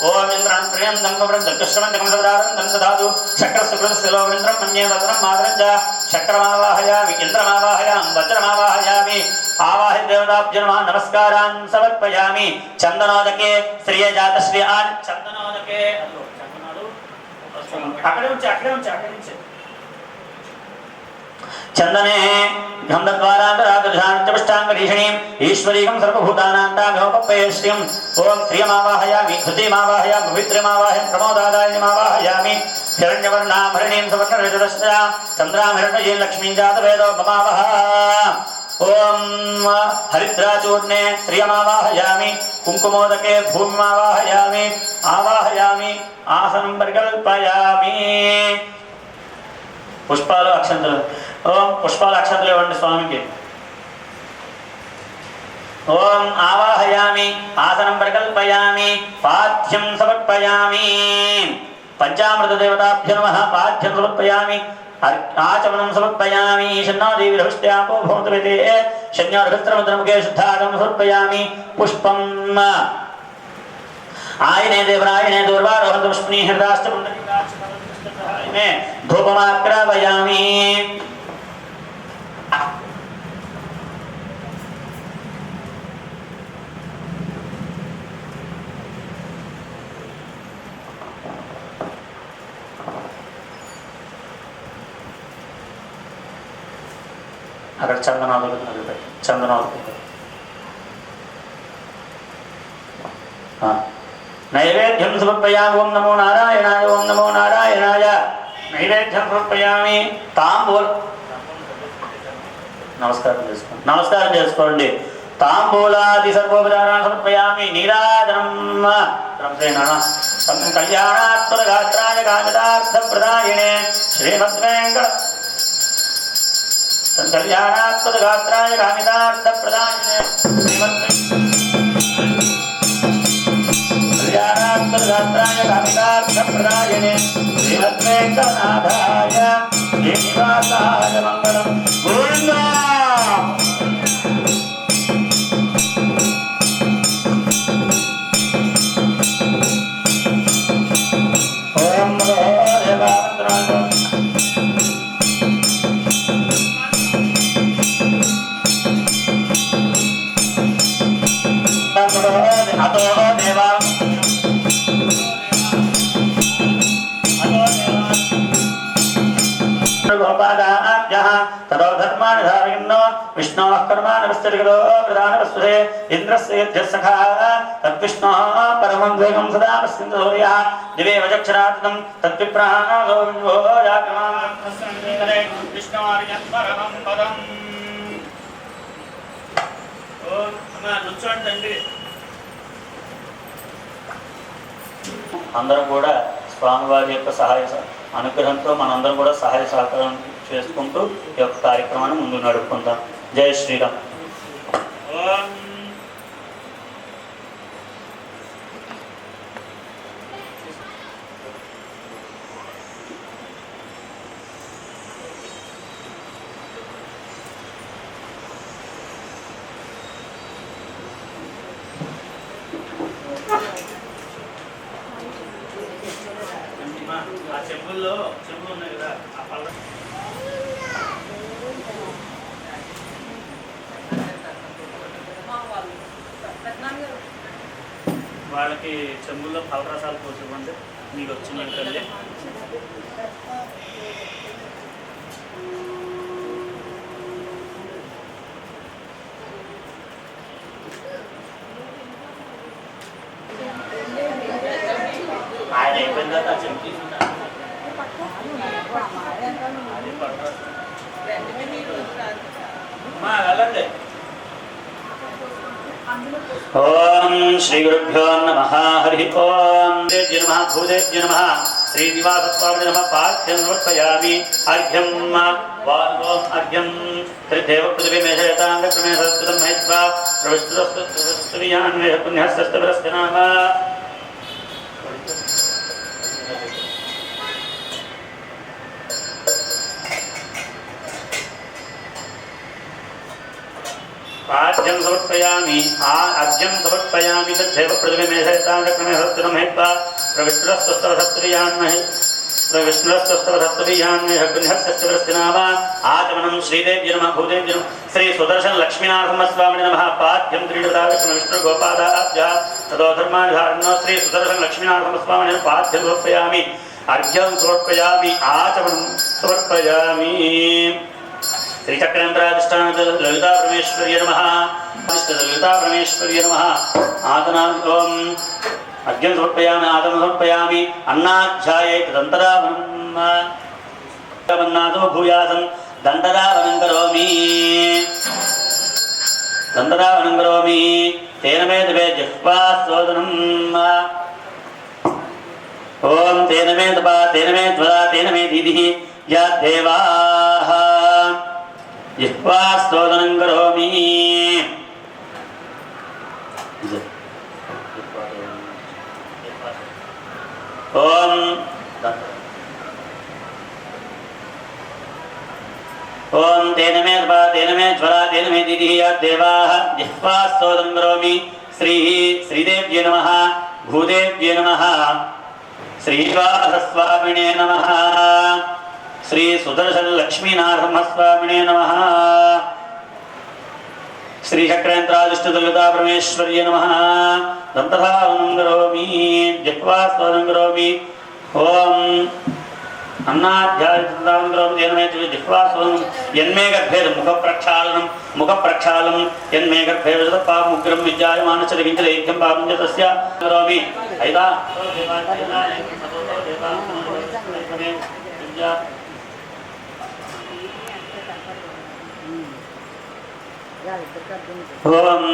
ओम इंद्रं प्रियंतं कवृन्दकृष्णमन्तकं सदारन्दं ददातु शक्रसुकृतस्य लोकमिन्द्रं मन्ये वज्रं मातरं च शक्रमावाहयामि इन्द्रमावाहयामि वज्रमावाहयामि आवाहित देवताभ्यो नमः नमस्कारान् समर्पयामि चन्दनोदके श्रिय जातश्री आन् चन्दनोदके अकडे ఉంచి चंदने गंधद्वारांतरादुषांचपष्टांगरीषणीं ईश्वरीकं सर्वभूतानांताभ्योपयश्रियं ओम श्रियमावाहयामि धृतिमावाहयामि पवित्रमावाहयामि प्रमोदादायिनीमावाहयामि हिरण्यवर्णाभरणीं सुवर्णरजतस्या चन्द्रामहिरण्मयीं लक्ष्मीं जातवेदो ममावह ओम हरिद्राचूर्णे श्रियमावाहयामि कुंकुमोदके भूमिमावाहयामि आवाहयामि आसनं परिकल्पयामि पुष्पाలు అక్షంతలు ఓం పుష్పాలు అక్షంతలు ఇవ్వండి స్వామికి ఓం ఆవాహయామి ఆసనం పరికల్పయామి పాఠ్యం సమర్పయామి పంచామృత దేవతాభ్యో నమః పాఠ్యం సమర్పయామి ఆచమనం సమర్పయామి షణ్ణాదేవి హృష్ట్యాపో భూతవేదే షణ్యోర్భిత్రముద్రముఖే శుద్ధాగం సమర్పయామి పుష్పం ఆయనే దేవరాయనే దూర్వారోహంత పుష్పనీ హృదాష్టపుండరీకాక్ష में धूपमाग्रापयामि अगर चंदनाद हाँ नैवेद्यं समर्पयामि ओम नमो नारायणाय ओम नमो नारायणाय नैवेद्यं समर्पयामि तांबूल नमस्कारं చేసుకోండి तांबूलादि सर्वोपचारान् समर्पयामि नीराजनं त्रंसेन कल्याणात्मगात्राय कामितार्थप्रदायिने श्रीमद्वेङ्कट कल्याणात्मगात्राय कामितार्थप्रदायिने कल्याणात्मगात्राय कामितार्थप्रदायिने श्रीमद्वेङ्कटनाथाय श्रीनिवासाय मङ्गलं गोविन्दा ओम अतो देवा गोपादाभ्यः ततो धर्माणि धारयन्नो विष्णोः कर्माणि विस्तरितो प्रधानवस्तुते इन्द्रस्य यज्ञसखः तद्विष्णोः परमं द्वैतं सदा पश्यन्तो सूर्यः दिवे वचक्षरादितं तद्विप्राणो विभो जातमां तस्मै विष्णोर्यं परमं पदम् ओम अम्मा नुच्चोंడి అందరం కూడా స్వామివారి యొక్క సహాయ అనుగ్రహంతో మనందరం కూడా సహాయ సహకారం చేసుకుంటూ ఈ యొక్క కార్యక్రమాన్ని ముందు నడుపుకుందాం. జై శ్రీరామ్. చెంబుల్లో చెంబులు ఉన్నాయి కదా ఆ పళ్ళ వాళ్ళకి చెంబుల్లో ఫలరసాలు పోసివ్వండి మీకు వచ్చిన తల్లి. ఆయన అయిపోయిందా చెంబు తీసుకుంటా వెళ్ళండి. ఓం శ్రీ గురుభ్యో నమః. హరి ఓం దేవ్య నమః భూదేవ్య నమః శ్రీనివాసస్వామి నమః. పాఠ్యం సమర్పయామి. అర్ఘ్యం वाल्वोम अग्यम त्रिदेव पृथ्वी मेषयतांग क्रमे संस्कृतं महित्वा प्रविष्टुरस्तुर्यान्वेह पुण्यस्तस्तवरस्य नाम आद्यं समर्पयामि आद्यं समर्पयामि तद्धेव पृथ्वी मेषयतांग क्रमे संस्कृतं महित्वा प्रविष्टुरस्तुर्यान्वेह आचमनं श्रीदेव्य नमः भूदेव्य नमः श्री सुदर्शन लक्ष्मीनाथस्वामिने नमः पाद्यं त्रिददाविष्णु विष्णुगोपादाभ्यः ततो धर्मानुधारणो श्री सुदर्शन लक्ष्मीनाथस्वामिने पाद्यं समर्पयामि अर्घ्यं समर्पयामि आचमनं समर्पयामि श्रीचक्रेन्द्राधिष्ठान ललिता परमेश्वर्य नमः ललिता परमेश्वर्य नमः आतनाम् अग्निं समर्पयामि आदम समर्पयामि अन्नाध्याये दन्तरावन्नादो भूयासं दन्तरावनं करोमि तेन मे दवे जिह्वास्वादनम् ओम तेन मे तपा तेन मे त्वदा तेन मे दीदिः या देवाः जिह्वास्वादनं करोमि ओम तेन मे त्वा तेन मे ज्वरा तेन मे दीदिः या देवाः जिह्वास्वादनं करोमि श्रीदेव्ये नमः भूदेव्ये नमः श्रीवासस्वामिने नमः श्री सुदर्शन लक्ष्मीनाथस्वामिने नमः श्री चक्रेन्द्राधिष्ठितललिता परमेश्वर्ये नमः दन्तधावनं करोमि जिह्वास्वादनं करोमि ओम अन्नाध्यायं करोमि तेन मे जिह्वास्वादनं यन्मे गर्भे मुखप्रक्षालनं यन्मे गर्भे पापमुग्रं विद्यायमानश्चरकिञ्चलैक्यं पापं च तस्य करोमि ऐदा ओम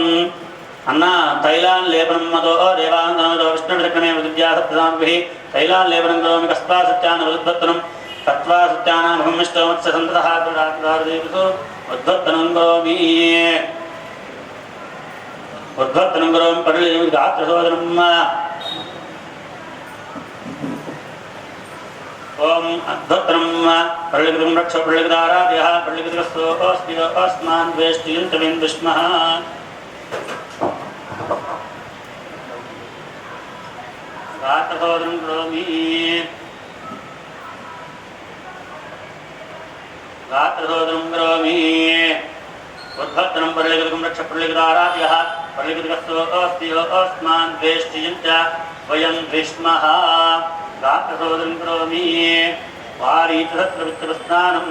अन्ना तैलान् लेपनं मदो देवानन्दो विष्णुविक्रमे विद्यासप्रदानभिः तैलान् लेपनं करोमि कस्त्वा सत्यानवद्वत्तनं कत्वा सत्यानामहमिष्टमत्स्य सन्ततः क्रीडादेवसु उद्वत्तनं करोमि परिणितं गात्रशोधनम् ओम अद्वत्रं परिलिखितं रक्ष परिलिखिताराध्यः परिलिखितस्तो अस्ति अस्मान् वेष्टियन्तमेन विष्मः गात्रशोधनं करोमि उद्वत्तनं परिलिखितं रक्ष परिलिखिताराध्यः परिलिखितस्तो अस्ति अस्मान् वेष्टियन्त वयं विष्मः गात्रशोधनं करोमि वारीतसत्रवित्रस्नानं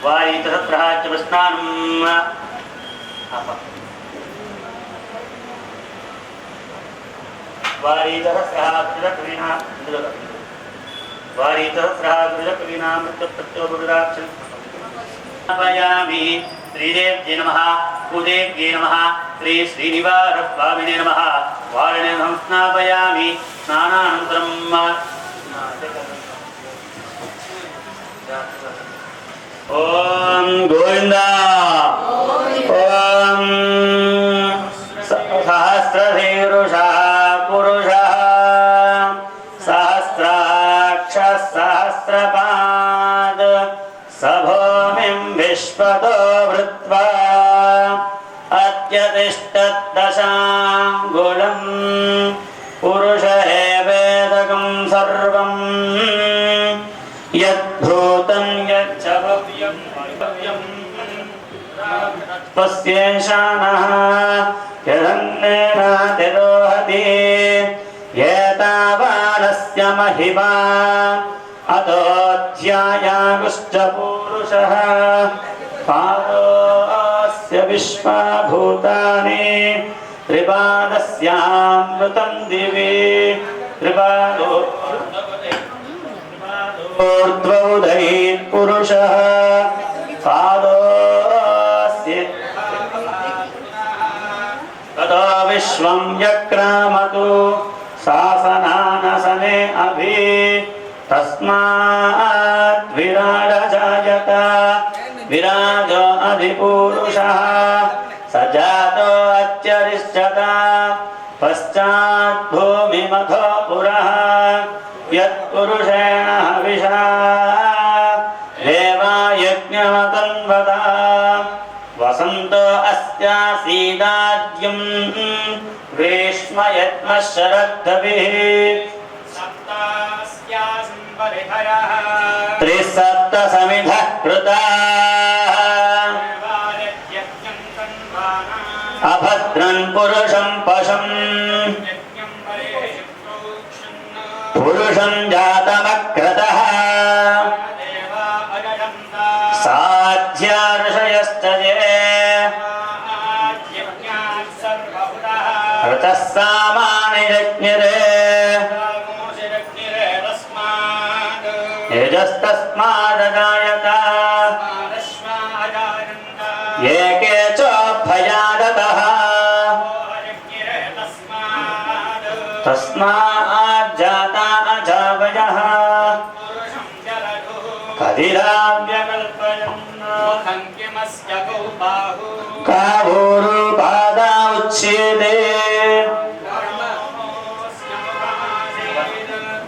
वारीतसत्रहाच्यस्नानं वारीतसहस्राक्षरकवीनां वारीतसहस्राक्षरकवीनामृतप्रत्योपविदाक्षन् श्रीदेव्ये नमः भूदेव्ये नमः श्री श्रीनिवासस्वामिने नमः वारिणे संस्नापयामि स्नानानन्तरं ओम गोविंद ओम सहस्रशीर्षः पुरुषः सहस्राक्षः सहस्रपाद सभूमिं विश्वतो वृत्वा अत्यतिष्ठद्दशाङ्गुलं पुरुष एवेदकं सर्वं यद्भूतं यच्च भव्यं तस्यैशानः यदन्नेनातिरोहति एतावानस्य महिमा अतोऽध्यायागुश्च पूरुषः पादोऽस्य विश्वभूतानि त्रिपादस्यामृतं दिवि त्रिपादो ऊर्ध्वोदयेत् पुरुषः पादोऽस्य विश्वं यक्रामतु शासनानसने अभि तस्मात् विराजजायत विराजो अधिपुरुषः स जातो अत्यरिष्यत पश्चात् भूमिमथो पुरः यत्पुरुषेण हविषा देवा यज्ञमतन्वता वसन्तो अस्यासीदाद्यं ग्रीष्म यत्मः शरद्धविः त्रिसप्तसमिधः कृताः अभद्रन् पुरुषं पशुं पुरुषं जातमक्रतः साध्या ऋषयश्च ये ऋतः सामानि यज्ञरे यजस्तस्मादजायत ये के चोभयादतः तस्माज्जाता अजावयः कदिराव्यकल्पयन् कावोरुपादा उच्येते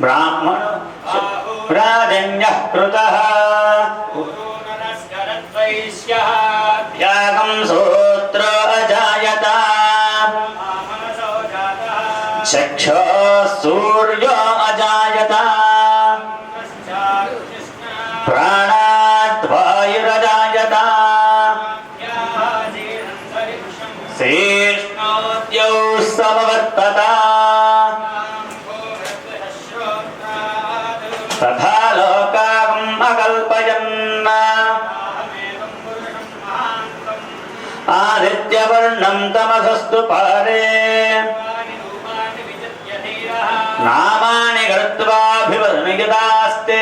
ब्राह्मण राजन्यः कृतः यागं सूत्रो अजायत चक्षो सूर्यो अजायत प्राणाद्वायुरजायत शीर्ष्णोद्यौ समवर्तत तथा लोकागम् अकल्पयन् आदित्यवर्णं तमसस्तु पारे नामानि कृत्वाभिवदनियतास्ते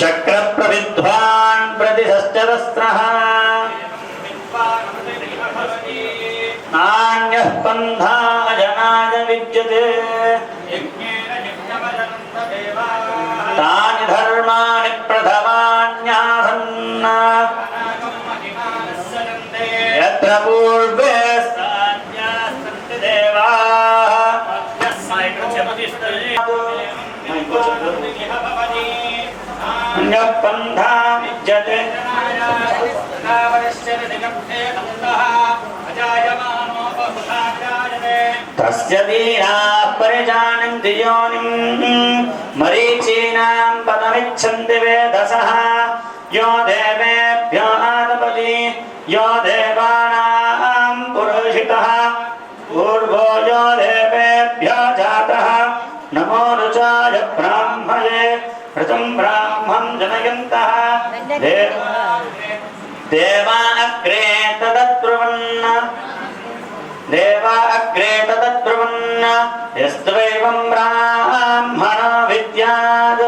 शक्रप्रविद्वान् प्रतिशश्चरस्रः नान्यः पन्था अजनाय विद्यते तानि धर्माणि प्रथमान्यासन् यत्र पूर्वे सन्ति देवाः अन्यः पन्था विद्यते तस्य दीनाः परिजानन्ति योनिम् मरीचीनां पदमिच्छन्ति वेदसः यो देवेभ्यो आदपति यो देवानां पुरोहितः पूर्वो यो देवेभ्यो जातः नमो रुचाय ब्राह्मणे ऋतं ब्राह्मं जनयन्तः देवा अग्रे तदब्रुवन् यस्त्वैवं ब्राह्मणो विद्यात्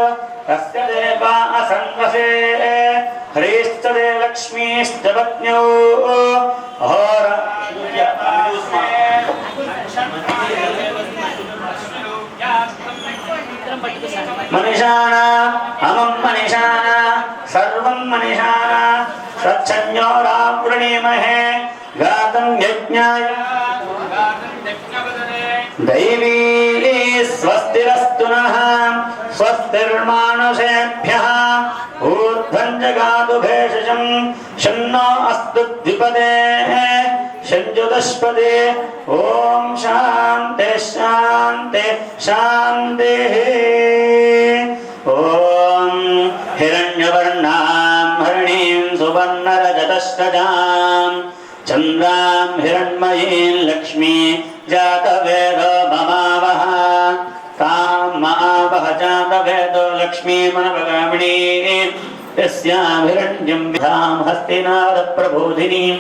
तस्य देवा असन्वसे ह्रीश्च ते लक्ष्मीश्च पत्न्यौ मनीषाणा अमं मनीषाणा सर्वं मनीषाणा सच्छन्योरावृणीमहे गातं यज्ञाय दैवी स्वस्तिरस्तु नः स्वस्तिर्मानुषेभ्यः ऊर्ध्वं जगातु भेषजं शन्नो अस्तु द्विपदे शञ्जुदस्पदे ॐ शान्ति शान्ति शान्तिः ॐ हिरण्यवर्णां हरिणीं सुवर्णरजतश्रजां चन्द्रां हिरण्मयीं लक्ष्मी जातवेदो ममावः तां मावः जातवेदो लक्ष्मीमनवगामिनी यस्यां हिरण्यं विधां हस्तिनादप्रबोधिनीं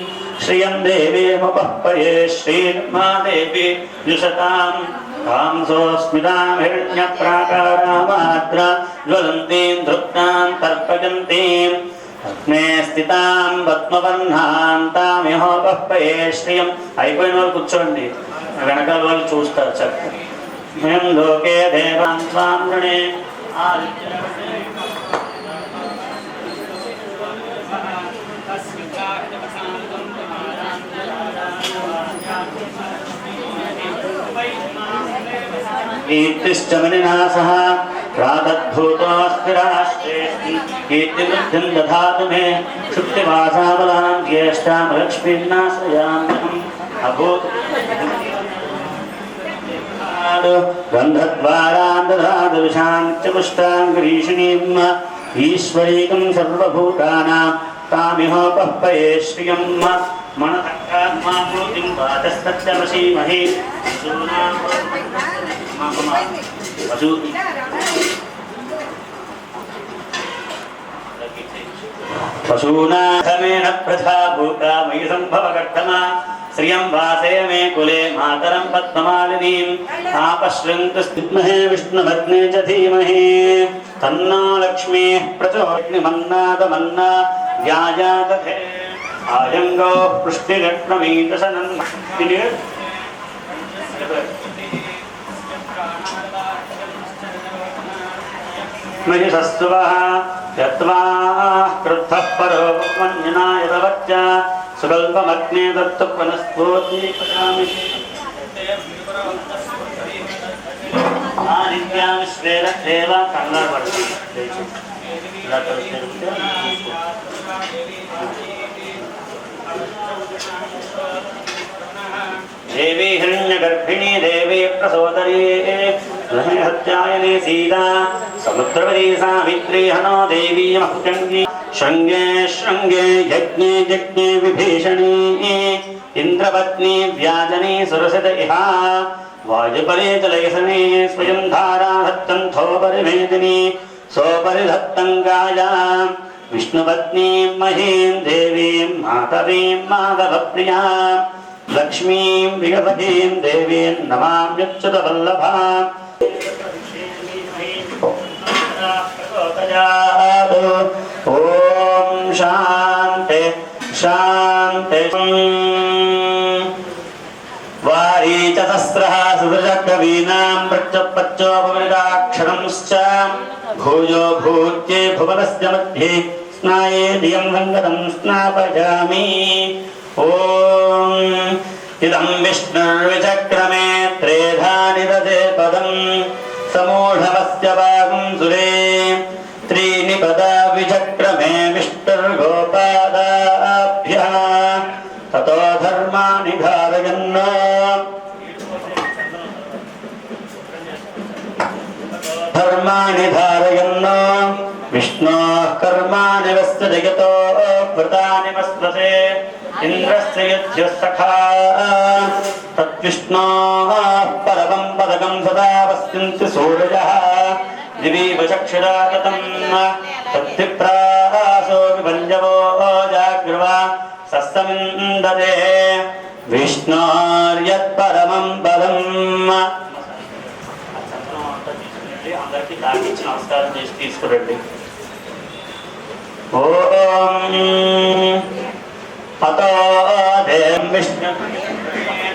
श्रियं देवीमुपह्पये श्रीर्मादेवी जुषतां तां सोऽस्मितां हिरण्यप्राकारामाद्रा ज्वलन्तीं धृप्तां तर्पयन्तीं అగ్నే స్థితాం పద్మవర్ణాం తామిహోపహ్పయే శ్రియం. అయిపోయిన వాళ్ళు కూర్చోండి, వెనకాల వాళ్ళు చూస్తారు చక్కగా. మేం లోకే దేవాన్ త్వాం గణే కీర్తిశ్చమనినాశః ప్రాతద్భూతోऽస్తి రాష్ట్రేऽస్తి కీర్తిబుద్ధిం దధాతు మే శుక్తివాసాబలాం జ్యేష్ఠాం లక్ష్మీర్నాశయామ్యహం అభూత్ గంధద్వారాం దధాతు విశాంత్యపుష్టాం గ్రీషిణీం ఈశ్వరీకం సర్వభూతానాం తామిహోపహ్పయే శ్రియం మనః వాచస్తమసీమహి పశూనాథమేన ప్రజా భూతా మయి సంభవకర్తమా శ్రియం వాసే మే కులే మాతరం పద్మమాలినీం ఆపశ్రంతు స్థిద్మహే విష్ణుభగ్నే చ ధీమహి తన్నో లక్ష్మీః ప్రచోదయాన్నిమన్నాదమన్నా వ్యాజాదధే ఆయంగో పుష్టిరత్నమీదశనం మహిషస్తువః యత్వా క్రుద్ధః పరో మన్యనాయతవచ్చ సుకల్పమగ్నే దత్తు వనస్ఫూర్తి పఠామి ఆదిత్యాం శ్వేత దేవ కంగారు పడుతుంది. దేవీ హిరణ్యగర్భిణీ దేవీ ప్రసోదరీ హత్యాయనే సీతా సముద్రవరీ సావిత్రీ హనో దేవీ మహ్యంగి శృంగే శృంగే యజ్ఞే యజ్ఞే విభీషణీ ఇంద్రపత్ని వ్యాజనీ సురసిత ఇహ వాయుపరే చలయసనే స్వయం ధారాధత్తంథో పరివేదిని సోపరిధత్తం గాయా విష్ణుపత్నీం మహీం దేవీం మాతరీం మాధవప్రియాం లక్ష్మీం విగపతీం దేవీం నమామ్యుచ్యుతవల్లభాం. ఓం శాంతి శాంతి. వారీ చతస్రః సుదృశకవీనాం ప్రత్యపచ్చోపమృతాక్షరంశ్చ భూయో భూత్యే భువనస్య మధ్యే స్నాయే ధియం సంగతం స్నాపయామి. ఓం ఇదం విష్ణుర్విచక్రమే త్రేధాని దదే పదం సమూఢవస్య భాగం సురే త్రీని పదా విచక్రమే విష్ణుర్గోపాదాభ్యః తతో ధర్మాని ధారయన్న. ధర్మాని ధారయన్న విష్ణోః కర్మాణి వస్య జగతో వ్రతాని వస్వసే ఇంద్రస్య యజ్ఞః సఖా తద్విష్ణోః పరమం పదకం సదా వస్యంతి సూరయః దివీవ చక్షురాగతం తద్విప్రాసో విభంజవో జాగ్రవా సస్తమిందతే విష్ణోర్యత్పరమం పదం. అందరికీ తాకిచ్చి నమస్కారం చేసి తీసుకురండి. ఓం అతో దేవం విష్ణు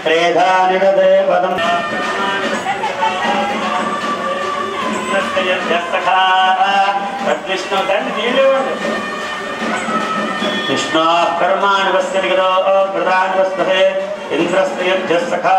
త్రేధాని దదే పదం తద్విష్ణు తండ్రి నీళ్ళేవాడు విష్ణోః కర్మాణి వస్య జగతో వ్రతాని వస్వసే ఇంద్రస్య యజ్ఞః సఖా.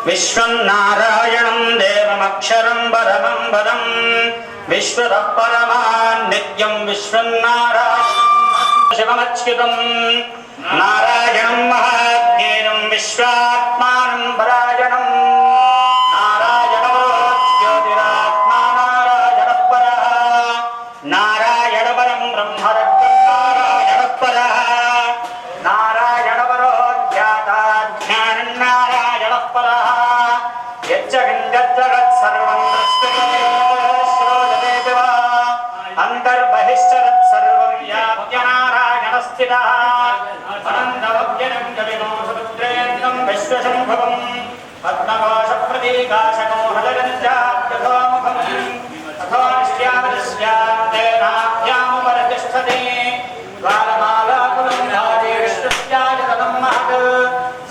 विश्वन्नारायणं देवमक्षरं परमं पदं विश्वतः परमान् नित्यं विश्वन्नारायणं शिवमच्युतं नारायणं महाज्ञेयं विश्वात्मानं परायणं नारायणो ज्योतिरात्मा नारायणः परः नारायण परं ब्रह्मरत्नं नारायणः परः नारायण परो ज्ञाता ज्ञानं नारायणः परः यज्जगत् सर्वं श्रोतते वा अन्तर्बहिश्चरत् सर्वं व्याप्य नारायणस्थितः अनन्तमव्ययं कविनो सुपुत्रेन्द्रं विश्वशम्भवं पद्मकोशप्रतीकाशकोहलगञ्जाभ्यथोमुखं तथो निश्यामनिश्यान्तेनाभ्यामुपरितिष्ठते द्वारमालाकुलं धारे विश्वस्यायतनं महत्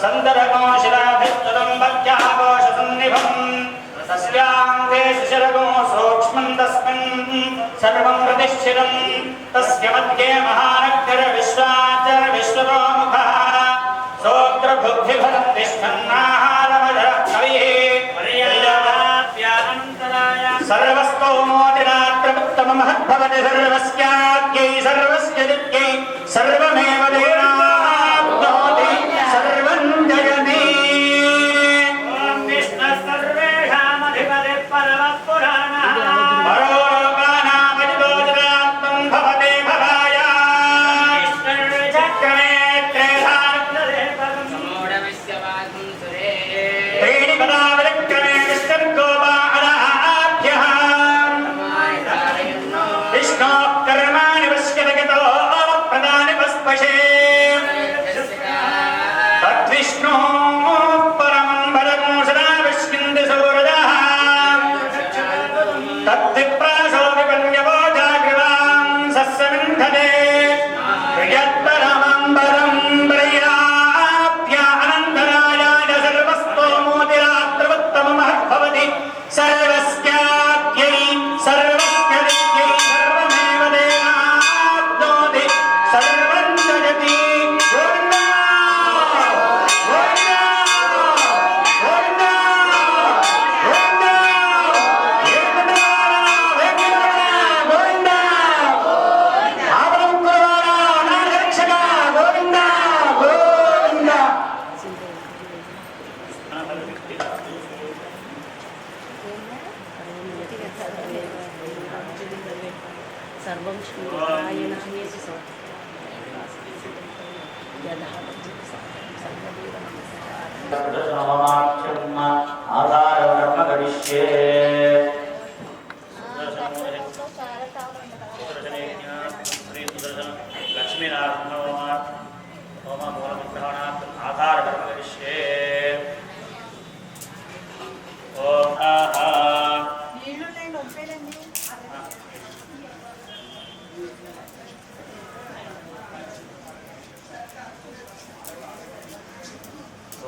सन्दरकोशिलाभिस्तुतं वज्राकोशसन्निभं तस्यान्ते शिशिरको सूक्ष्मं तस्मिन् सर्वं प्रतिष्ठितं तस्य मध्ये महानग्रविश्वाचर विश्वतोमुखः सोऽग्रबुद्धिफलं तिष्ठन्नाहारमजरः कविः सर्वस्तोमोतिरात्रमुत्तममहद्भवति सर्वस्याद्यै सर्वस्य दिक्कै सर्वमेव देनाप्नोति सर्वं जगति सर्वं श्रीनारायणाय आधारवर्म करिष्ये आधारवर्म करिष्ये ओम आहा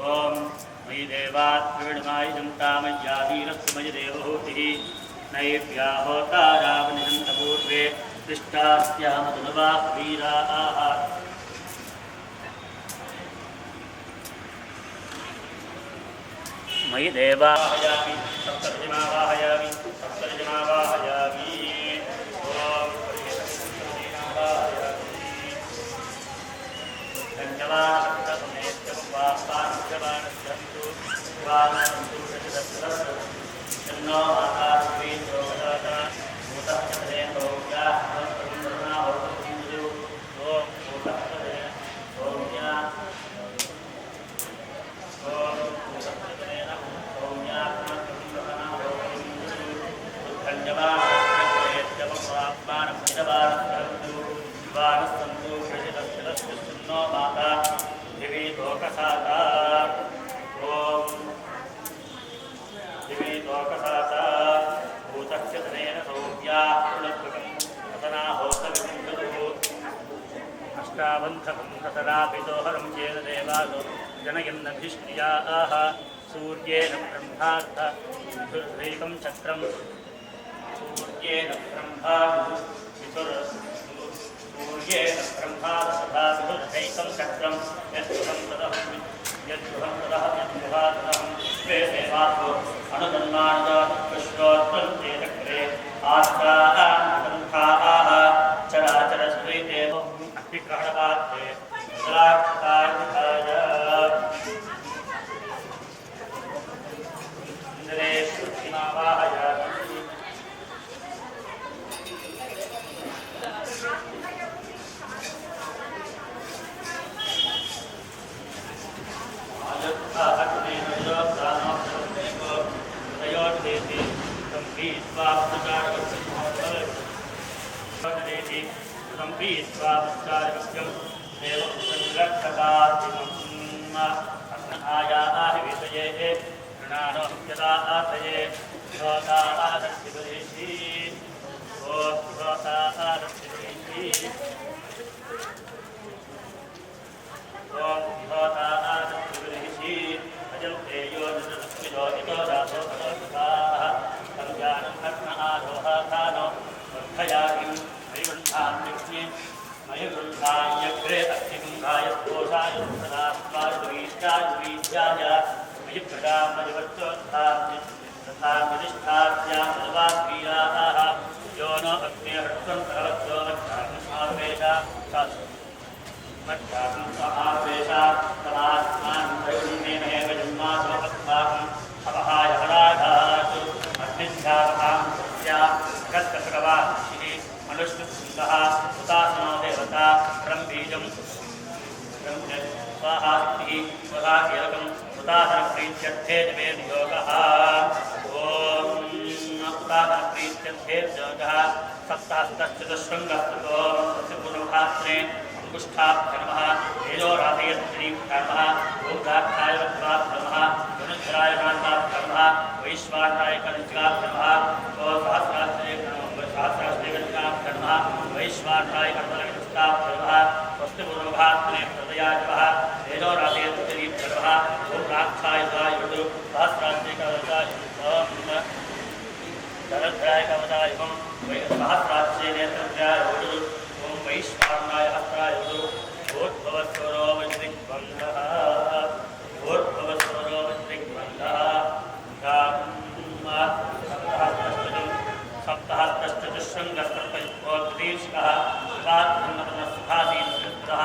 ओम मयि देव देवात्मविडमायुजं तामय्यावीरस्मय देवहूतिः नैव्या होतारावनिहन्तपूर्वे दृष्टास्यामधुनवाः वीराः मयि देवाहयामि सप्तर्षिमावाहयामि सप्तर्षिमावाहयामि अष्टावन्धकं चेद देवालो जनयन्नभिष्क्रियाः सूर्येण ब्रह्मार्थ विधुर्दैकं चक्रं सूर्येण ब्रह्मा सूर्येण ब्रह्मा तथा विधुर्दैकं चक्रं यद्गुहं तदहं यद्गुहादहं स्वे देवासो अनुजन्मानुजातुष्टोत्तरं ते चक्रे आस्ताः चराचरस्वैते ग्रहणपात्रे संपीत्वापस्कारकस्यं देवसंरक्षकार्तिमम् आयाहिविषये ऋणानो यदातये श्रोतादर्शिबलिषि ओ श्रोतादर्शिबलिषि ॐ श्रोतादर्शिबलिषि अजन्ते यो निजस्विदो इतो दासो भगवत्पाः संज्ञानं हर्न आरोहानो वर्धयागिं वैवन्धान्यग्ने मयुगृन्धायग्रे अस्तिगुङ्गाय दोषाय सदास्वायुवीष्टायुवीष्याय मयि प्रजामयुवच्चोत्थाद्य तथा प्रतिष्ठाद्यां सर्वाद्वीराः यो नो अग्ने हृत्वं भगवत्यो मध्यात्मावेशा समात्मान् त्रैगुण्येनैव जन्मासो अस्माकम् अपहाय हराघातु अग्निध्यापहां सत्या कस्कसकवाशिः अनुष्टुप्सुन्दः उतासनो देवता ब्रह्मीजं स्वाहास्तिः स्वधाकीलकम् उतासनप्रीत्यर्थे जमे नियोगः ॐ उतासनप्रीत्यर्थे नियोगः सप्तास्तश्चतुःशृङ्गस्तुतो पूर्वभात्रे अंगुष्ठाभ्यर्मः तेजोराधयत्रीभ्यर्मः भूतार्थाय वत्वाभ्यर्मः धनुधराय कान्ताभ्यर्मः वैश्वानाय कलिकाभ्यर्मः सहस्राश्रीगणिकाभ्यर्मः वैश्वानाय कर्मलगणिकाभ्यर्मः स्वस्तिपूर्वभात्रे हृदयाजवः तेजोराधयत्रीभ्यर्मः भूतार्थाय वायुः सहस्राश्रीकवचाय धनुधराय कवचायुः सहस्राश्री नेत्रज्ञाय ओं वैश्वानाय हस्ताय भूर्भुवस्वरो वज्रिग्बन्धः भूर्भुवस्वरो वज्रिग्बन्धः सप्तहस्तश्चतुःशृङ्गस्तर्पयोद्दीर्षः विवाद्ब्रह्मतमस्सुखासीनः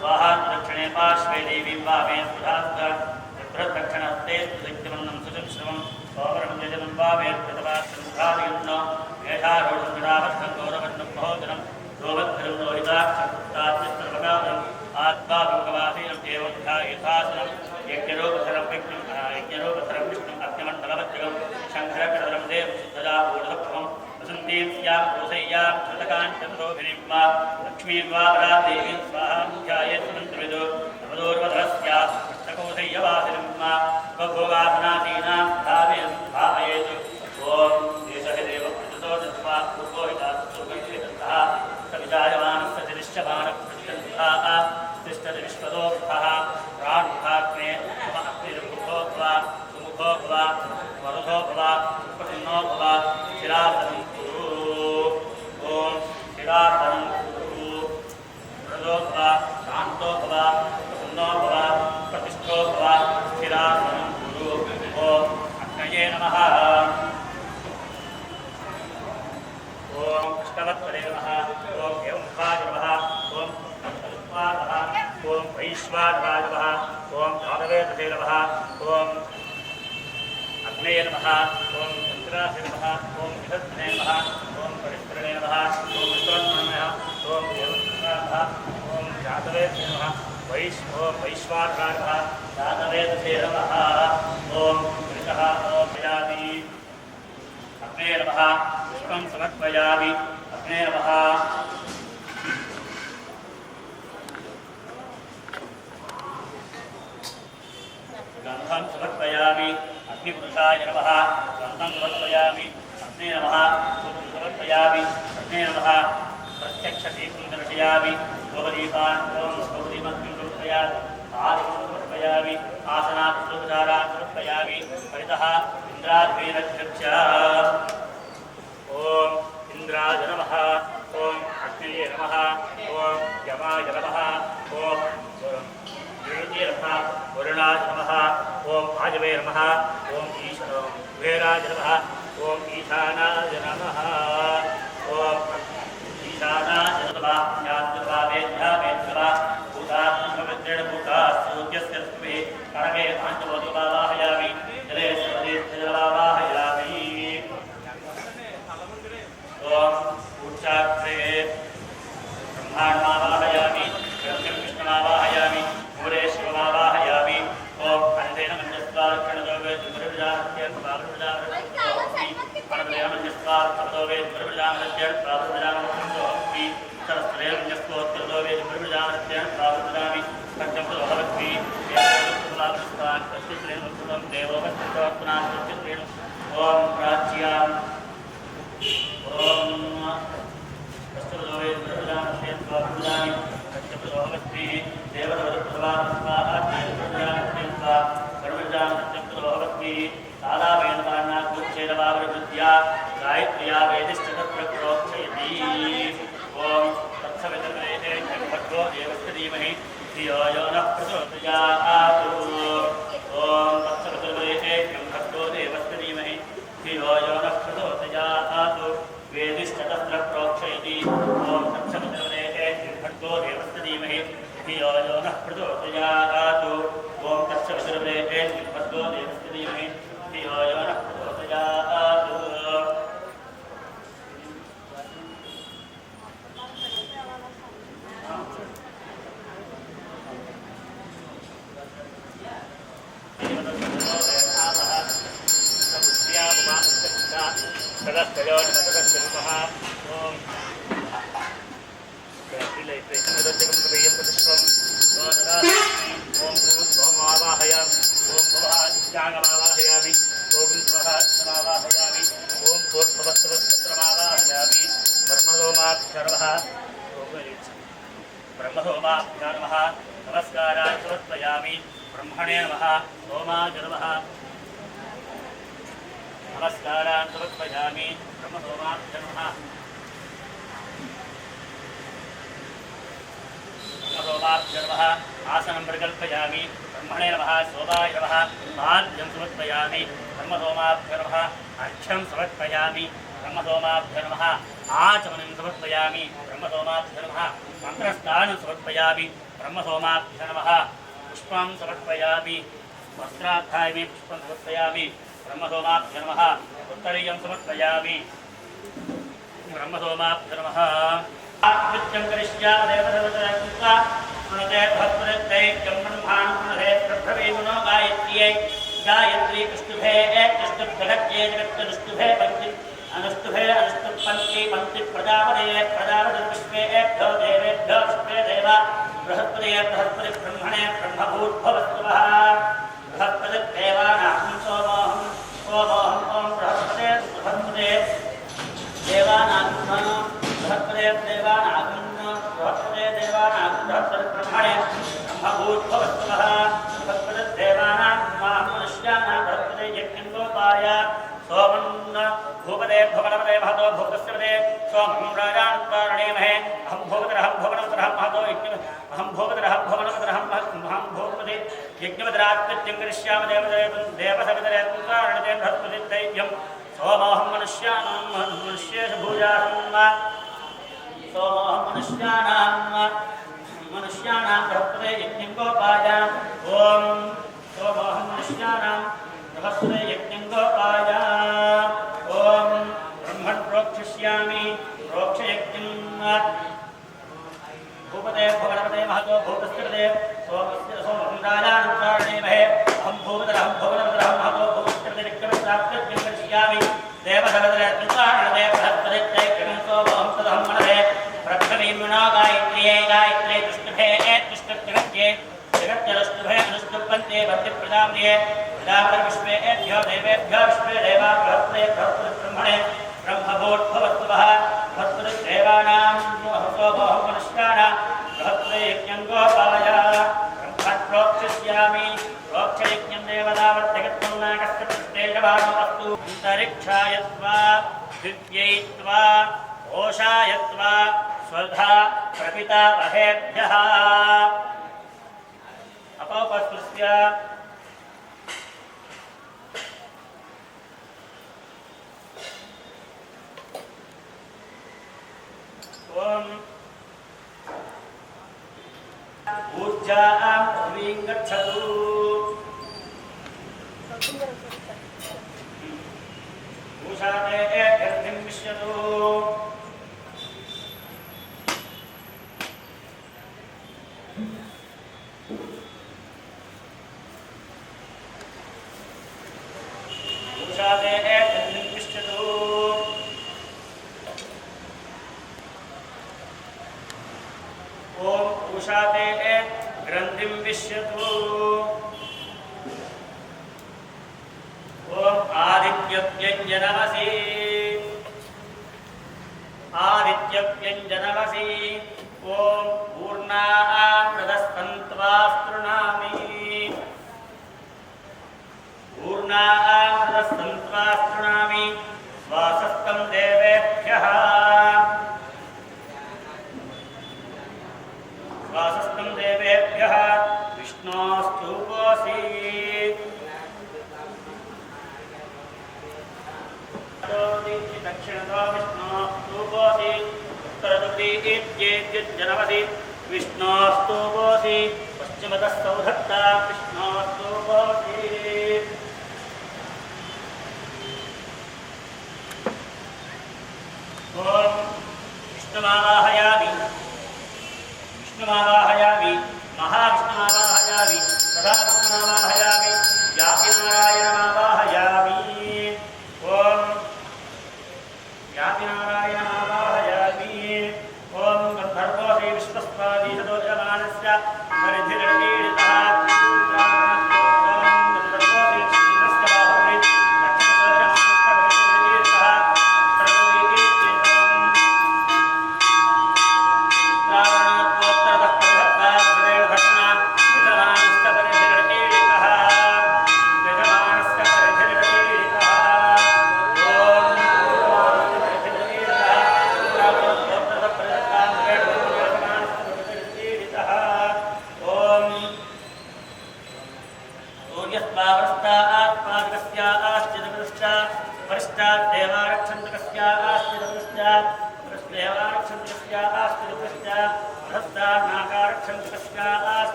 स्वाहा दक्षिणे पार्श्वे देवीं वामे सुधास्तदक्षिणहस्ते सुदिग्धमन्नं सुचश्रमं सोमरं यजनं वामे कृतवात्सुधादयन्नो मेधारूढं विरावद्धं गौरवन्नं महोदरं रोमद्धरं लोहिताक्षपुत्ताद्यसर्वकादम् आत्माभिमुखवासीनं देवोध्यायथासनं यज्ञरूपधरं विष्णुम् अग्निमण्डलमध्यगं शङ्करकरधरं देवं शुद्धजापूर्धभवं वसन्तीं स्यां कोसय्यां कृतकाञ्चन्द्रोभिरीं वा लक्ष्मीं वा परादेवीं स्वाहां ध्यायेत् मन्त्रविदो नवदोर्वधरस्याः कृष्णकोसय्यवासिनं वा स्वभोगासनादीनां भावयेत् ॐ देशः देवप्रतितो दत्त्वा पूर्वोहितास्तुः सविजायमानस्य तिष्ठमानप्रतिष्ठति विश्वदोऽर्थः प्राणुभाग्ने मम अग्निर्भूत्वा शिवासनं कुरु वरदो भव शान्तो भव प्रसन्नो भव प्रतिष्ठो भव स्थिरासनं कुरु ॐ अग्नये नमः ॐ कृष्णवत्पदे नमः ॐ एवंभाय नमः ॐ अल्पाय नमः ॐ वैश्वानराय नमः ॐ कालवेदसे नमः ॐ अग्नये नमः ॐ चन्द्रासे नमः ॐ विहस्ने नमः ॐ परिष्करणे नमः ॐ विश्वत्मनः ॐ देवस्ने नमः ॐ जातवेदसे नमः वैश्वानराय नमः जातवेदसे नमः ॐ पुरुषः प्रजाति अग्नये नमः पुष्पं समर्पयामि अग्नये नमः गन्धं समर्पयामि अग्निपुरुषाय नमः गन्धं समर्पयामि अग्ने नमः सूत्रं समर्पयामि अग्ने नमः प्रत्यक्षदीपं दर्शयामि भवदीपान् भवदीपं समर्पयामि आदिकं समर्पयामि आसनात् सूत्रधारान् समर्पयामि परितः इन्द्राद्वीरध्यक्ष ॐ इन्द्राय नमः ॐ अग्नये नमः ॐ यमाय नमः ॐ नमः वरुणाय नमः ॐ वायवे नमः ॐ कुबेराय नमः ॐ ईशानाय नमः ॐ ईशानाय नमः सूर्यस्य रश्मिः करणे पाञ्चभौतिकावाहयामि जले सर्वदेशवाहयामि ॐ उच्चाक्षे ब्रह्माण्डमावाहयामि कृष्णमावाहयामि मूले शिवमावाहयामि ॐ अन्तेन मन्यस्वाक्षणदोवे दुर्विजामत्यं पावनविजामनस्वाक्षणदोवे दुर्विजामत्यं पावनविजामनस्वाक्षि सरस्वरेण मन्यस्वोत्तरदोवे दुर्विजामत्यं पावनविजामि पञ्चमदोहवत्ति देवोपस्थितेन उत्तमं देवोपस्थितोत्तनास्थितेन ॐ प्राच्याम् ॐ कस्तुरदोवे दुर्विजामत्यं पावनविजामि पञ्चमदोहवत्ति देववरप्रभावस्वाहात्मैर्वृजामत्यं सालावेणवान्नाकुच्छेदवावृद्ध्या गायत्र्या वेदिश्चतप्रप्रोक्षयति ॐ तत्सवितुर्वरेते भगवो देवस्य धीमहि धियो यो नः प्रचोदयात् ॐ तत्सवितुर्वरेते भगवो देवस्य धीमहि धियो यो नः प्रचोदयात् वेदिश्चतप्रप्रोक्षयति ॐ तत्सवितुर्वरेते भगवो देवस्य धीमहि धियो यो नः प्रचोदयात् ॐ तत्सवितुर्वरेते भगवो देवस्य धीमहि धियो यो नः प्रचोदयात् ब्रह्महोमाभ्यां नमः नमस्काराय समर्पयामि ब्रह्मणे नमः सोमाय नमः नमस्कारान् समर्पयामि ब्रह्महोमाभ्यां नमः ब्रह्महोमाभ्यां नमः आसनं परिकल्पयामि ब्रह्मणे नमः सोमाय नमः पाद्यं समर्पयामि ब्रह्महोमाभ्यां नमः अर्घ्यं समर्पयामि ब्रह्महोमाभ्यां नमः आचमनं समर्पयामि ब्रह्महोमाभ्यां नमः मन्त्रस्नानं समर्पयामि ब्रह्महोमाभ्यां नमः पुष्पं समर्पयामि वस्त्राध्याये पुष्पं समर्पयामि ब्रह्महोमाभ्यां नमः उत्तरीयं समर्पयामि ब्रह्महोमाभ्यां नमः नित्यं करिष्यामि देवदेवता मनते भक्तैक्यं ब्रह्माण्डे प्रभवे गुणो गायत्र्यै गायत्री कृष्णुभे कृष्णुभगत्ये जगत्कृष्णुभे पंचि अनुष्टुभे अनुष्टुपन्ति पंचि प्रजापदये प्रजापति विश्वेभ्यो देवेभ्यो विश्वे देवा बृहस्पति बृहस्पति ब्रह्मणे ब्रह्मभूद्भवस्वः बृहस्पति देवानां सोमोऽहं सोमोऽहं ॐ बृहस्पते देवानां बृहस्पते देवानां बृहस्पते देवानां बृहस्पति ब्रह्मणे ब्रह्मभूद्भवस्वः बृहस्पति देवानां मनुष्याणां बृहस्पति यज्ञं गोपाय सोमन् भूपते भव भवनपदे महतो भूतस्य पदे सोमं राजानुत्वारणेमहे अहं भूपतिरहं भुवनपतिरहं महतो अहं भूपतिरहं भुवनपतिरहं महं भूपति यज्ञपतिरात्मत्यं करिष्यामि देवसवितरेत्वारणते बृहस्पतिदैव्यं सोमोऽहं मनुष्याणां मनुष्येषु भूयासं सोमोऽहं मनुष्याणां बृहस्पते यज्ञं गोपाय ॐ सोमोऽहं मनुष्याणां बृहस्पते यज्ञं गोपाय ॐ ब्रह्मन् प्रोक्षिष्यामि प्रोक्षयज्ञं भूपते भुवनपते महतो भूतस्य पदे सोमं राजानुत्वारणेमहे अहं भूपतिरहं भुवनपतिरहं महतो भूतस्य पदे यज्ञपतिरात्मत्यं करिष्यामि देवसवितरेत्वारणते बृहस्पतिदैव्यं सोमोऽहं तदहं मनसे प्रथमीम्नो गायत्र्यै गायत्र्यै तुष्टुभे तुष्टुभ्ये जगत्यनुष्टुभे अनुष्टुभन्ते भक्तिप्रदाम्ये प्रदामविश्वेभ्यो देवेभ्यो विश्वे देवा बृहस्पते बृहस्पतिब्रह्मणे ब्रह्मभूद्भवत्वः बृहस्पतिदेवानां सोमोऽहं मनुष्याणां बृहस्पते यज्ञं गोपाय ब्रह्मन् प्रोक्षिष्यामि प्रोक्षयज्ञं देवतावत्यगत्वं नागस्य प्रतिष्ठेयमानो अस्तु अन्तरिक्षाय त्वा दिव्यै त्वा ओषाय त्वा स्वधा प्रपितामहेभ्यः अपौपस्पृश्य ॐ ऊर्जां पृथ्वीं गच्छतु उषाते गर्भिं विश्यतु उषाते गर्भिं विश्यतु ॐ उषाते ग्रन्थिं विश्यतु ॐ आदित्यव्यञ्जनमसि आदित्यव्यञ्जनमसि ॐ पूर्णामृतस्तन्त्वा स्तृणामि पूर्णामृतस्तन्त्वा स्तृणामि स्वासस्तं देवेभ्यः स्वासस्तं देवेभ्यः विष्णोस्तूपोऽसि दक्षिणतो विष्णोस्तूपोऽसि उत्तरदुग्धीत्येत्यज्जनमसि विष्णोस्तूपोऽसि पश्चिमतः सौधत्ता विष्णोस्तूपोऽसि ॐ विष्णुमावाहयामि विष्णुमावाहयामि महाविष्णुमावाहयामि तथा विष्णुमावाहयामि व्यापिनारायणमावाहयामि ॐ व्यापिनारायणमावाहयामि ॐ गन्धर्वोऽसि विश्वस्वादीशदोजमानस्य परिधिर्णीडितः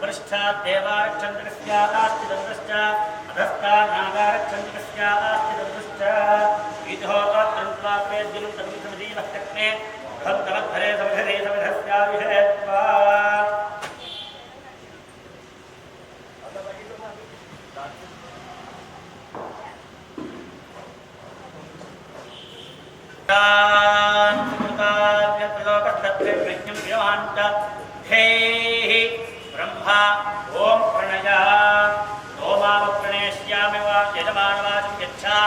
वरिष्ठात् देवारक्षन्तकस्य आस्ति दन्तश्च अधस्तात् नागारक्षन्तकस्य आस्ति दन्तश्च ईदो अत्रन्त्वाप्रेद्यं तदुसमदीवः चक्रे भक्तवद्धरे समिधरे समिधस्याविषयत्वा ब्रह्मा ओम प्रणय ओमाव प्रणेष्यामि वा यजमानवाचं यच्छा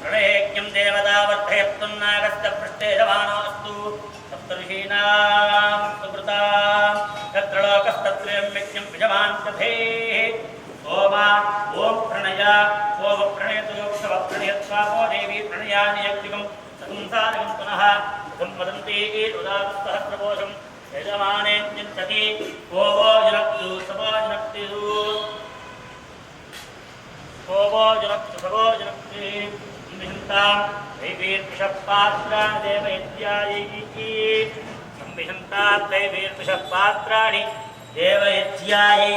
प्रणय यज्ञं देवता वर्धयत्तुन्नागस्य पृष्ठे जवानोऽस्तु सप्तऋषीणां सुकृतां तत्र लोकस्तत्रयं यज्ञं विजवान् कथेः सोमा ॐ प्रणय सोम प्रणयतु क्षव प्रणयत्वापो देवी प्रणयानि यज्ञं संसारं पुनः कथं वदन्ति उदात्तसहस्रकोशं यजमाने चिन्तति ओवो जनक्तु सबो जनक्ति ओवो जनक्तु सबो जनक्ति संविहन्तां दैवीर्विषपात्राणि देवयज्ञायै संविहन्तां दैवीर्विषपात्राणि देवयज्ञायै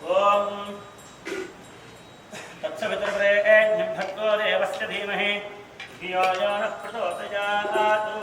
ॐ तत्सवितुर्वरेण्यं भर्गो देवस्य धीमहि धियो यो नः प्रचोदयात्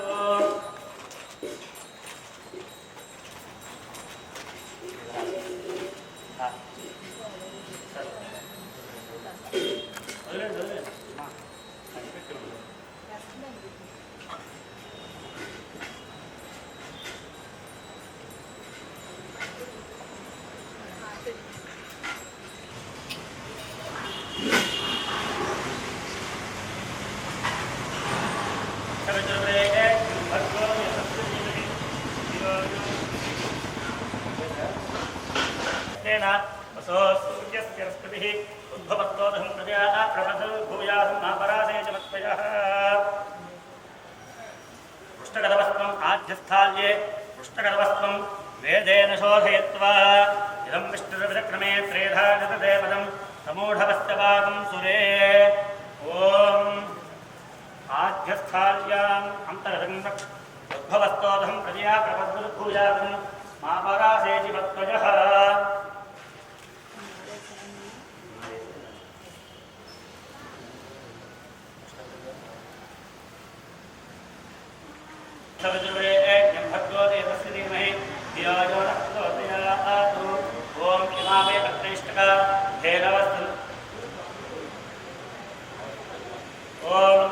उद्भवत्वोदहं प्रजा प्रभृत भूयासं महापरासे च मत्पयः पृष्ठगतवस्त्वम् आद्यस्थाल्ये पृष्ठगतवस्त्वं वेदेन शोधयित्वा इदं विष्णुर्विचक्रमे त्रेधा जतदेवदं समूढवस्यवागं सुरे ॐ आद्यस्थाल्याम् अन्तरसं उद्भवत्वोदहं प्रजया प्रभृत भूयासं महापरासे च मत्पयः सवितुर्वरेण्यं भर्गो देवस्य धीमहि धियो यो नः प्रचोदयात् ॐ इमामे अग्निष्टका धेनवस्तु ॐ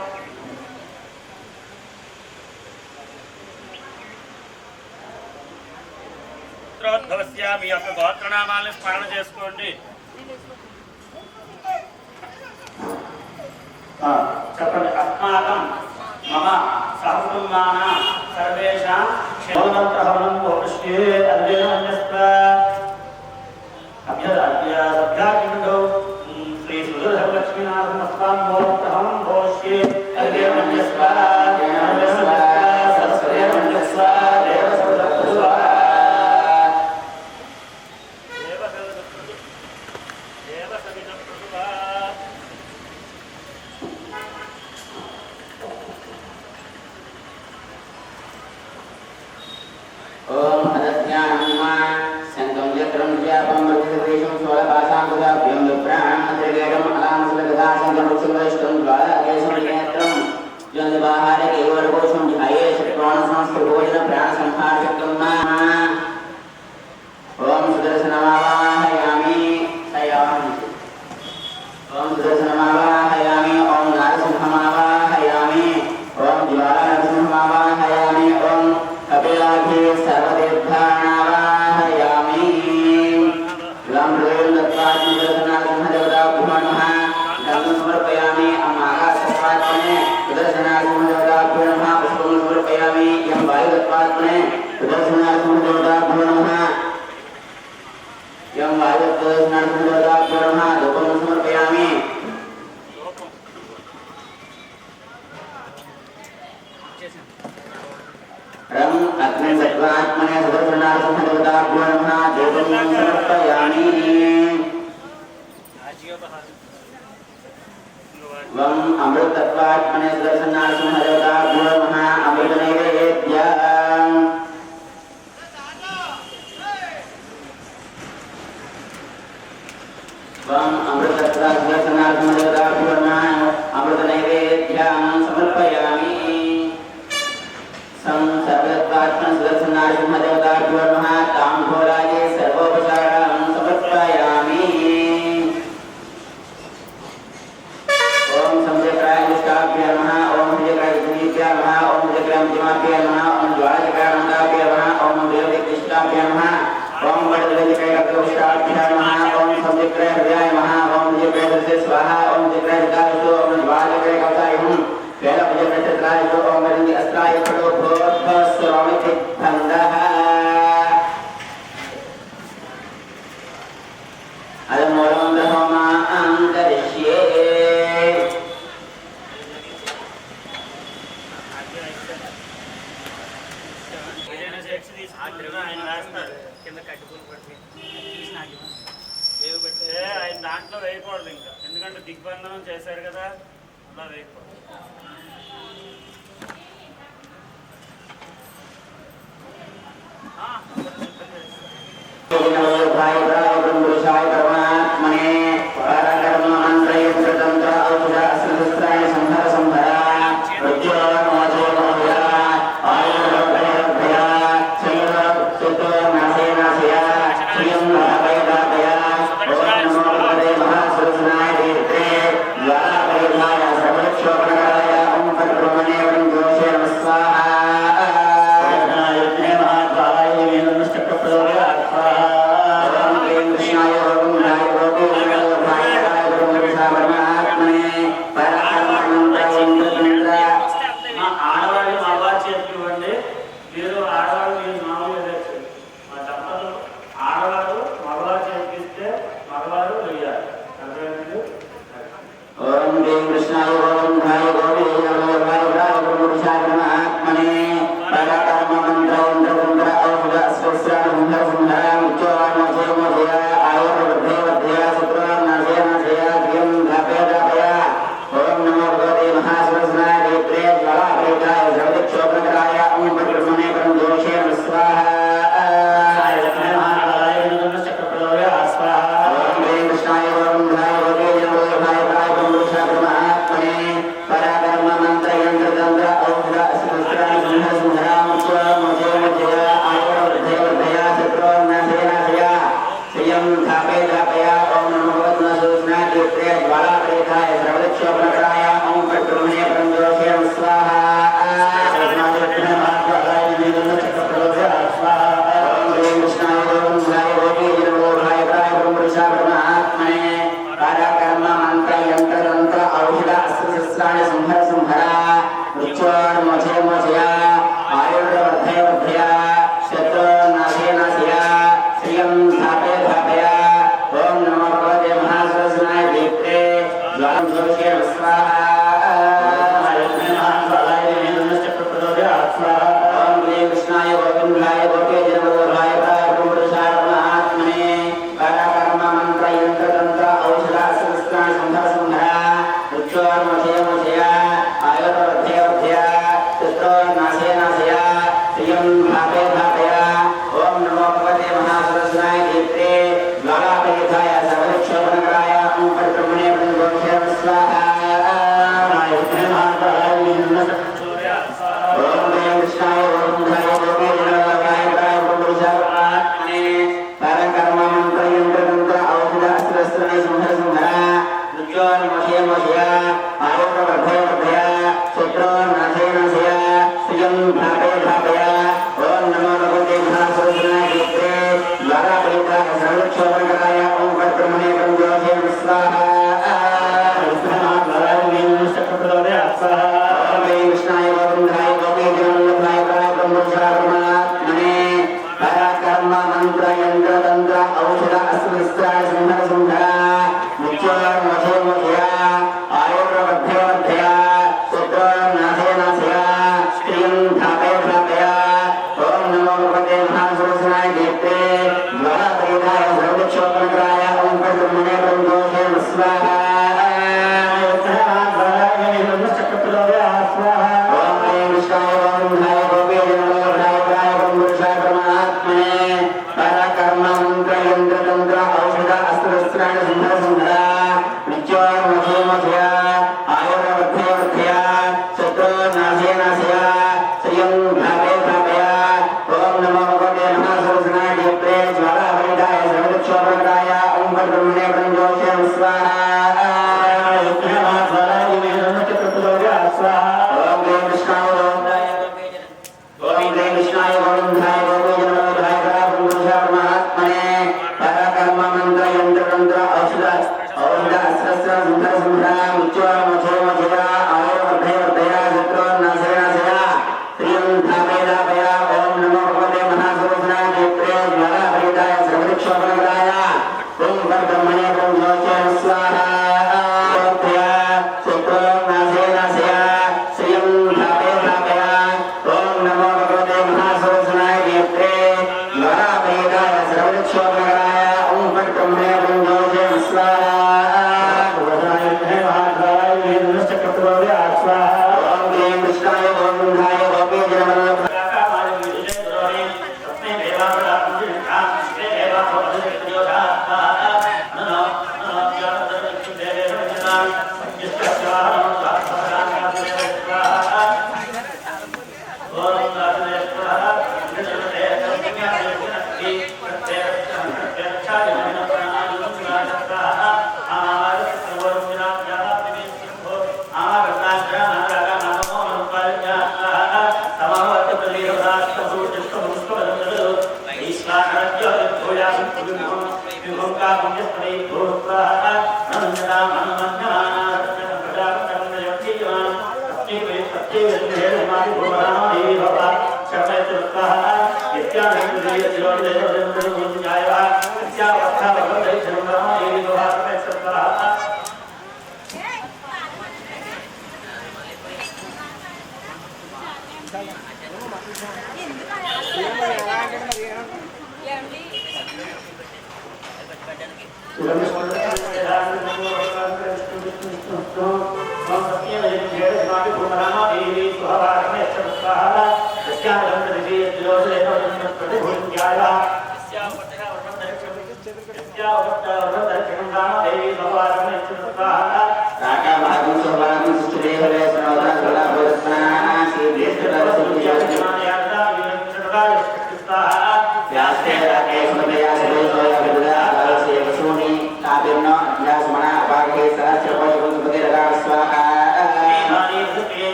పుత్రోద్భవస్య మీ యొక్క గోత్రనామాలను స్మరణ చేసుకోండి చెప్పండి అస్మాకం मम सहकुटुम्बानां सर्वेषां क्षेममन्त्रहवनं भविष्ये अद्वैतमन्यस्व अभ्याकिण्डौ श्री सुदर्शनलक्ष्मीनाथमस्वां भवन्तहं भविष्ये अद्वैतमन्यस्व सरस्वतीमन्यस्व अमृतत्वात्मने सुदर्शनारसिंहदेवताभ्यो नमः अमृतनैवेद्यम् वं अमृतत्वात् सुदर्शनारसिंहदेवताभ्यो नमः अमृतनैवेद्यं समर्पयामि सर्वत्वात्मने सुदर्शनारसिंहदेवताभ्यो नमः ताम्बूलाये सर्वोपचारं समर्पयामि ओम जगदस्य स्वाहा ओम जगदगायतो ओम ज्वालकरे कवचायं वेला जगदत्रायतो ओम वरंदि अस्त्राय पडो भोत्स्वामिति भंगः अदमोलम ब्रह्मा अंतरिष्ये ఆయన దాంట్లో వేయకూడదు ఇంకా, ఎందుకంటే దిగ్బంధనం చేశారు కదా, అలా వేయకూడదు.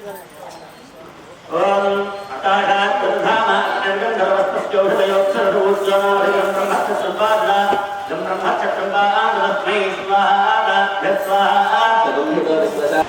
ओम अताशात् तद्धाम निर्गन्धर्वस्तस्योषधयोत्सर्वोज्ज्वलाभिः ब्रह्मस्य संवादना जं ब्रह्मस्य संवादनस्मै स्वाहा स्वाहा तदुहितो विश्वसा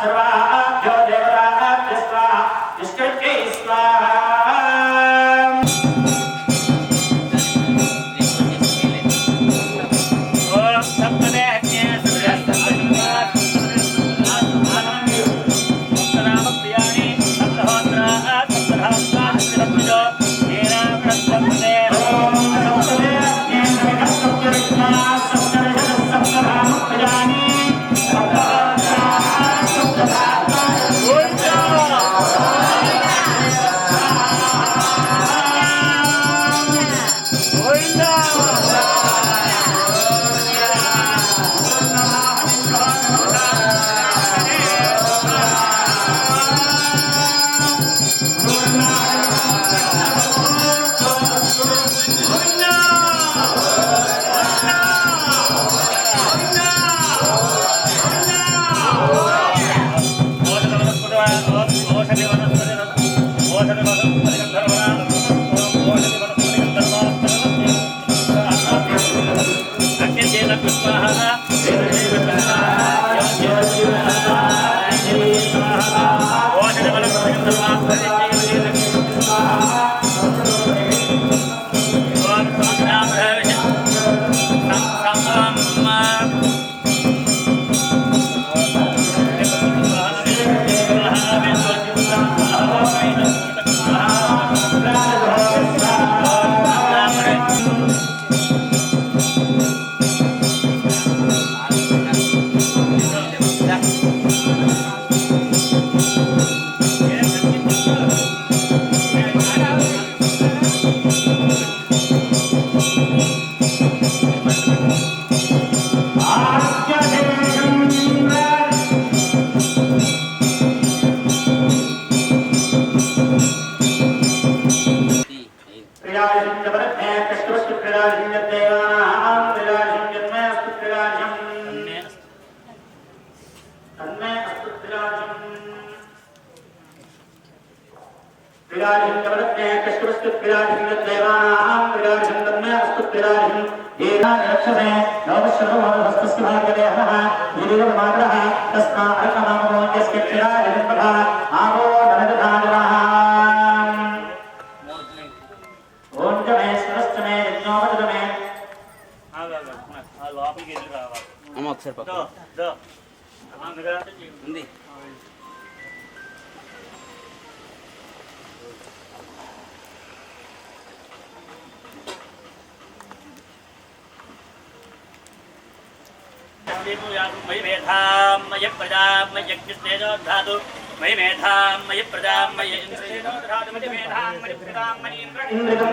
सर्वाभ्यो देवताभ्यो स्वाहा निष्कृत्यै स्वाहा ओम सप्तमे अग्ने सप्तनाम प्रियाणि सप्तहोत्रा सप्तधात्रा सप्तरत्नजो येना प्रसप्तमे ओम सप्तमे अग्ने सप्तरत्ना सप्तरजः सप्तधाम प्रियाणि ఉంది मयि मेधां मयि प्रजां मयि यज्ञस्तेजो धातु मयि मेधां मयि प्रजां मयि इन्द्रस्तेजो धातु मयि मेधां मयि प्रजां मयि इन्द्रस्तेजो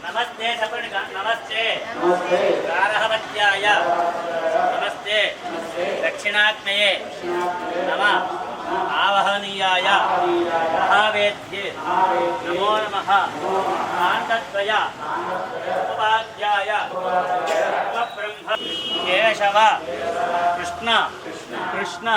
नमस्ते नमस्ते गारहवत्याय नमस्ते दक्षिणाग्नये नमः आवहनीयाय महावेद्ये नमो नमः कान्तद्वय उपाध्याय ब्रह्म केशव कृष्ण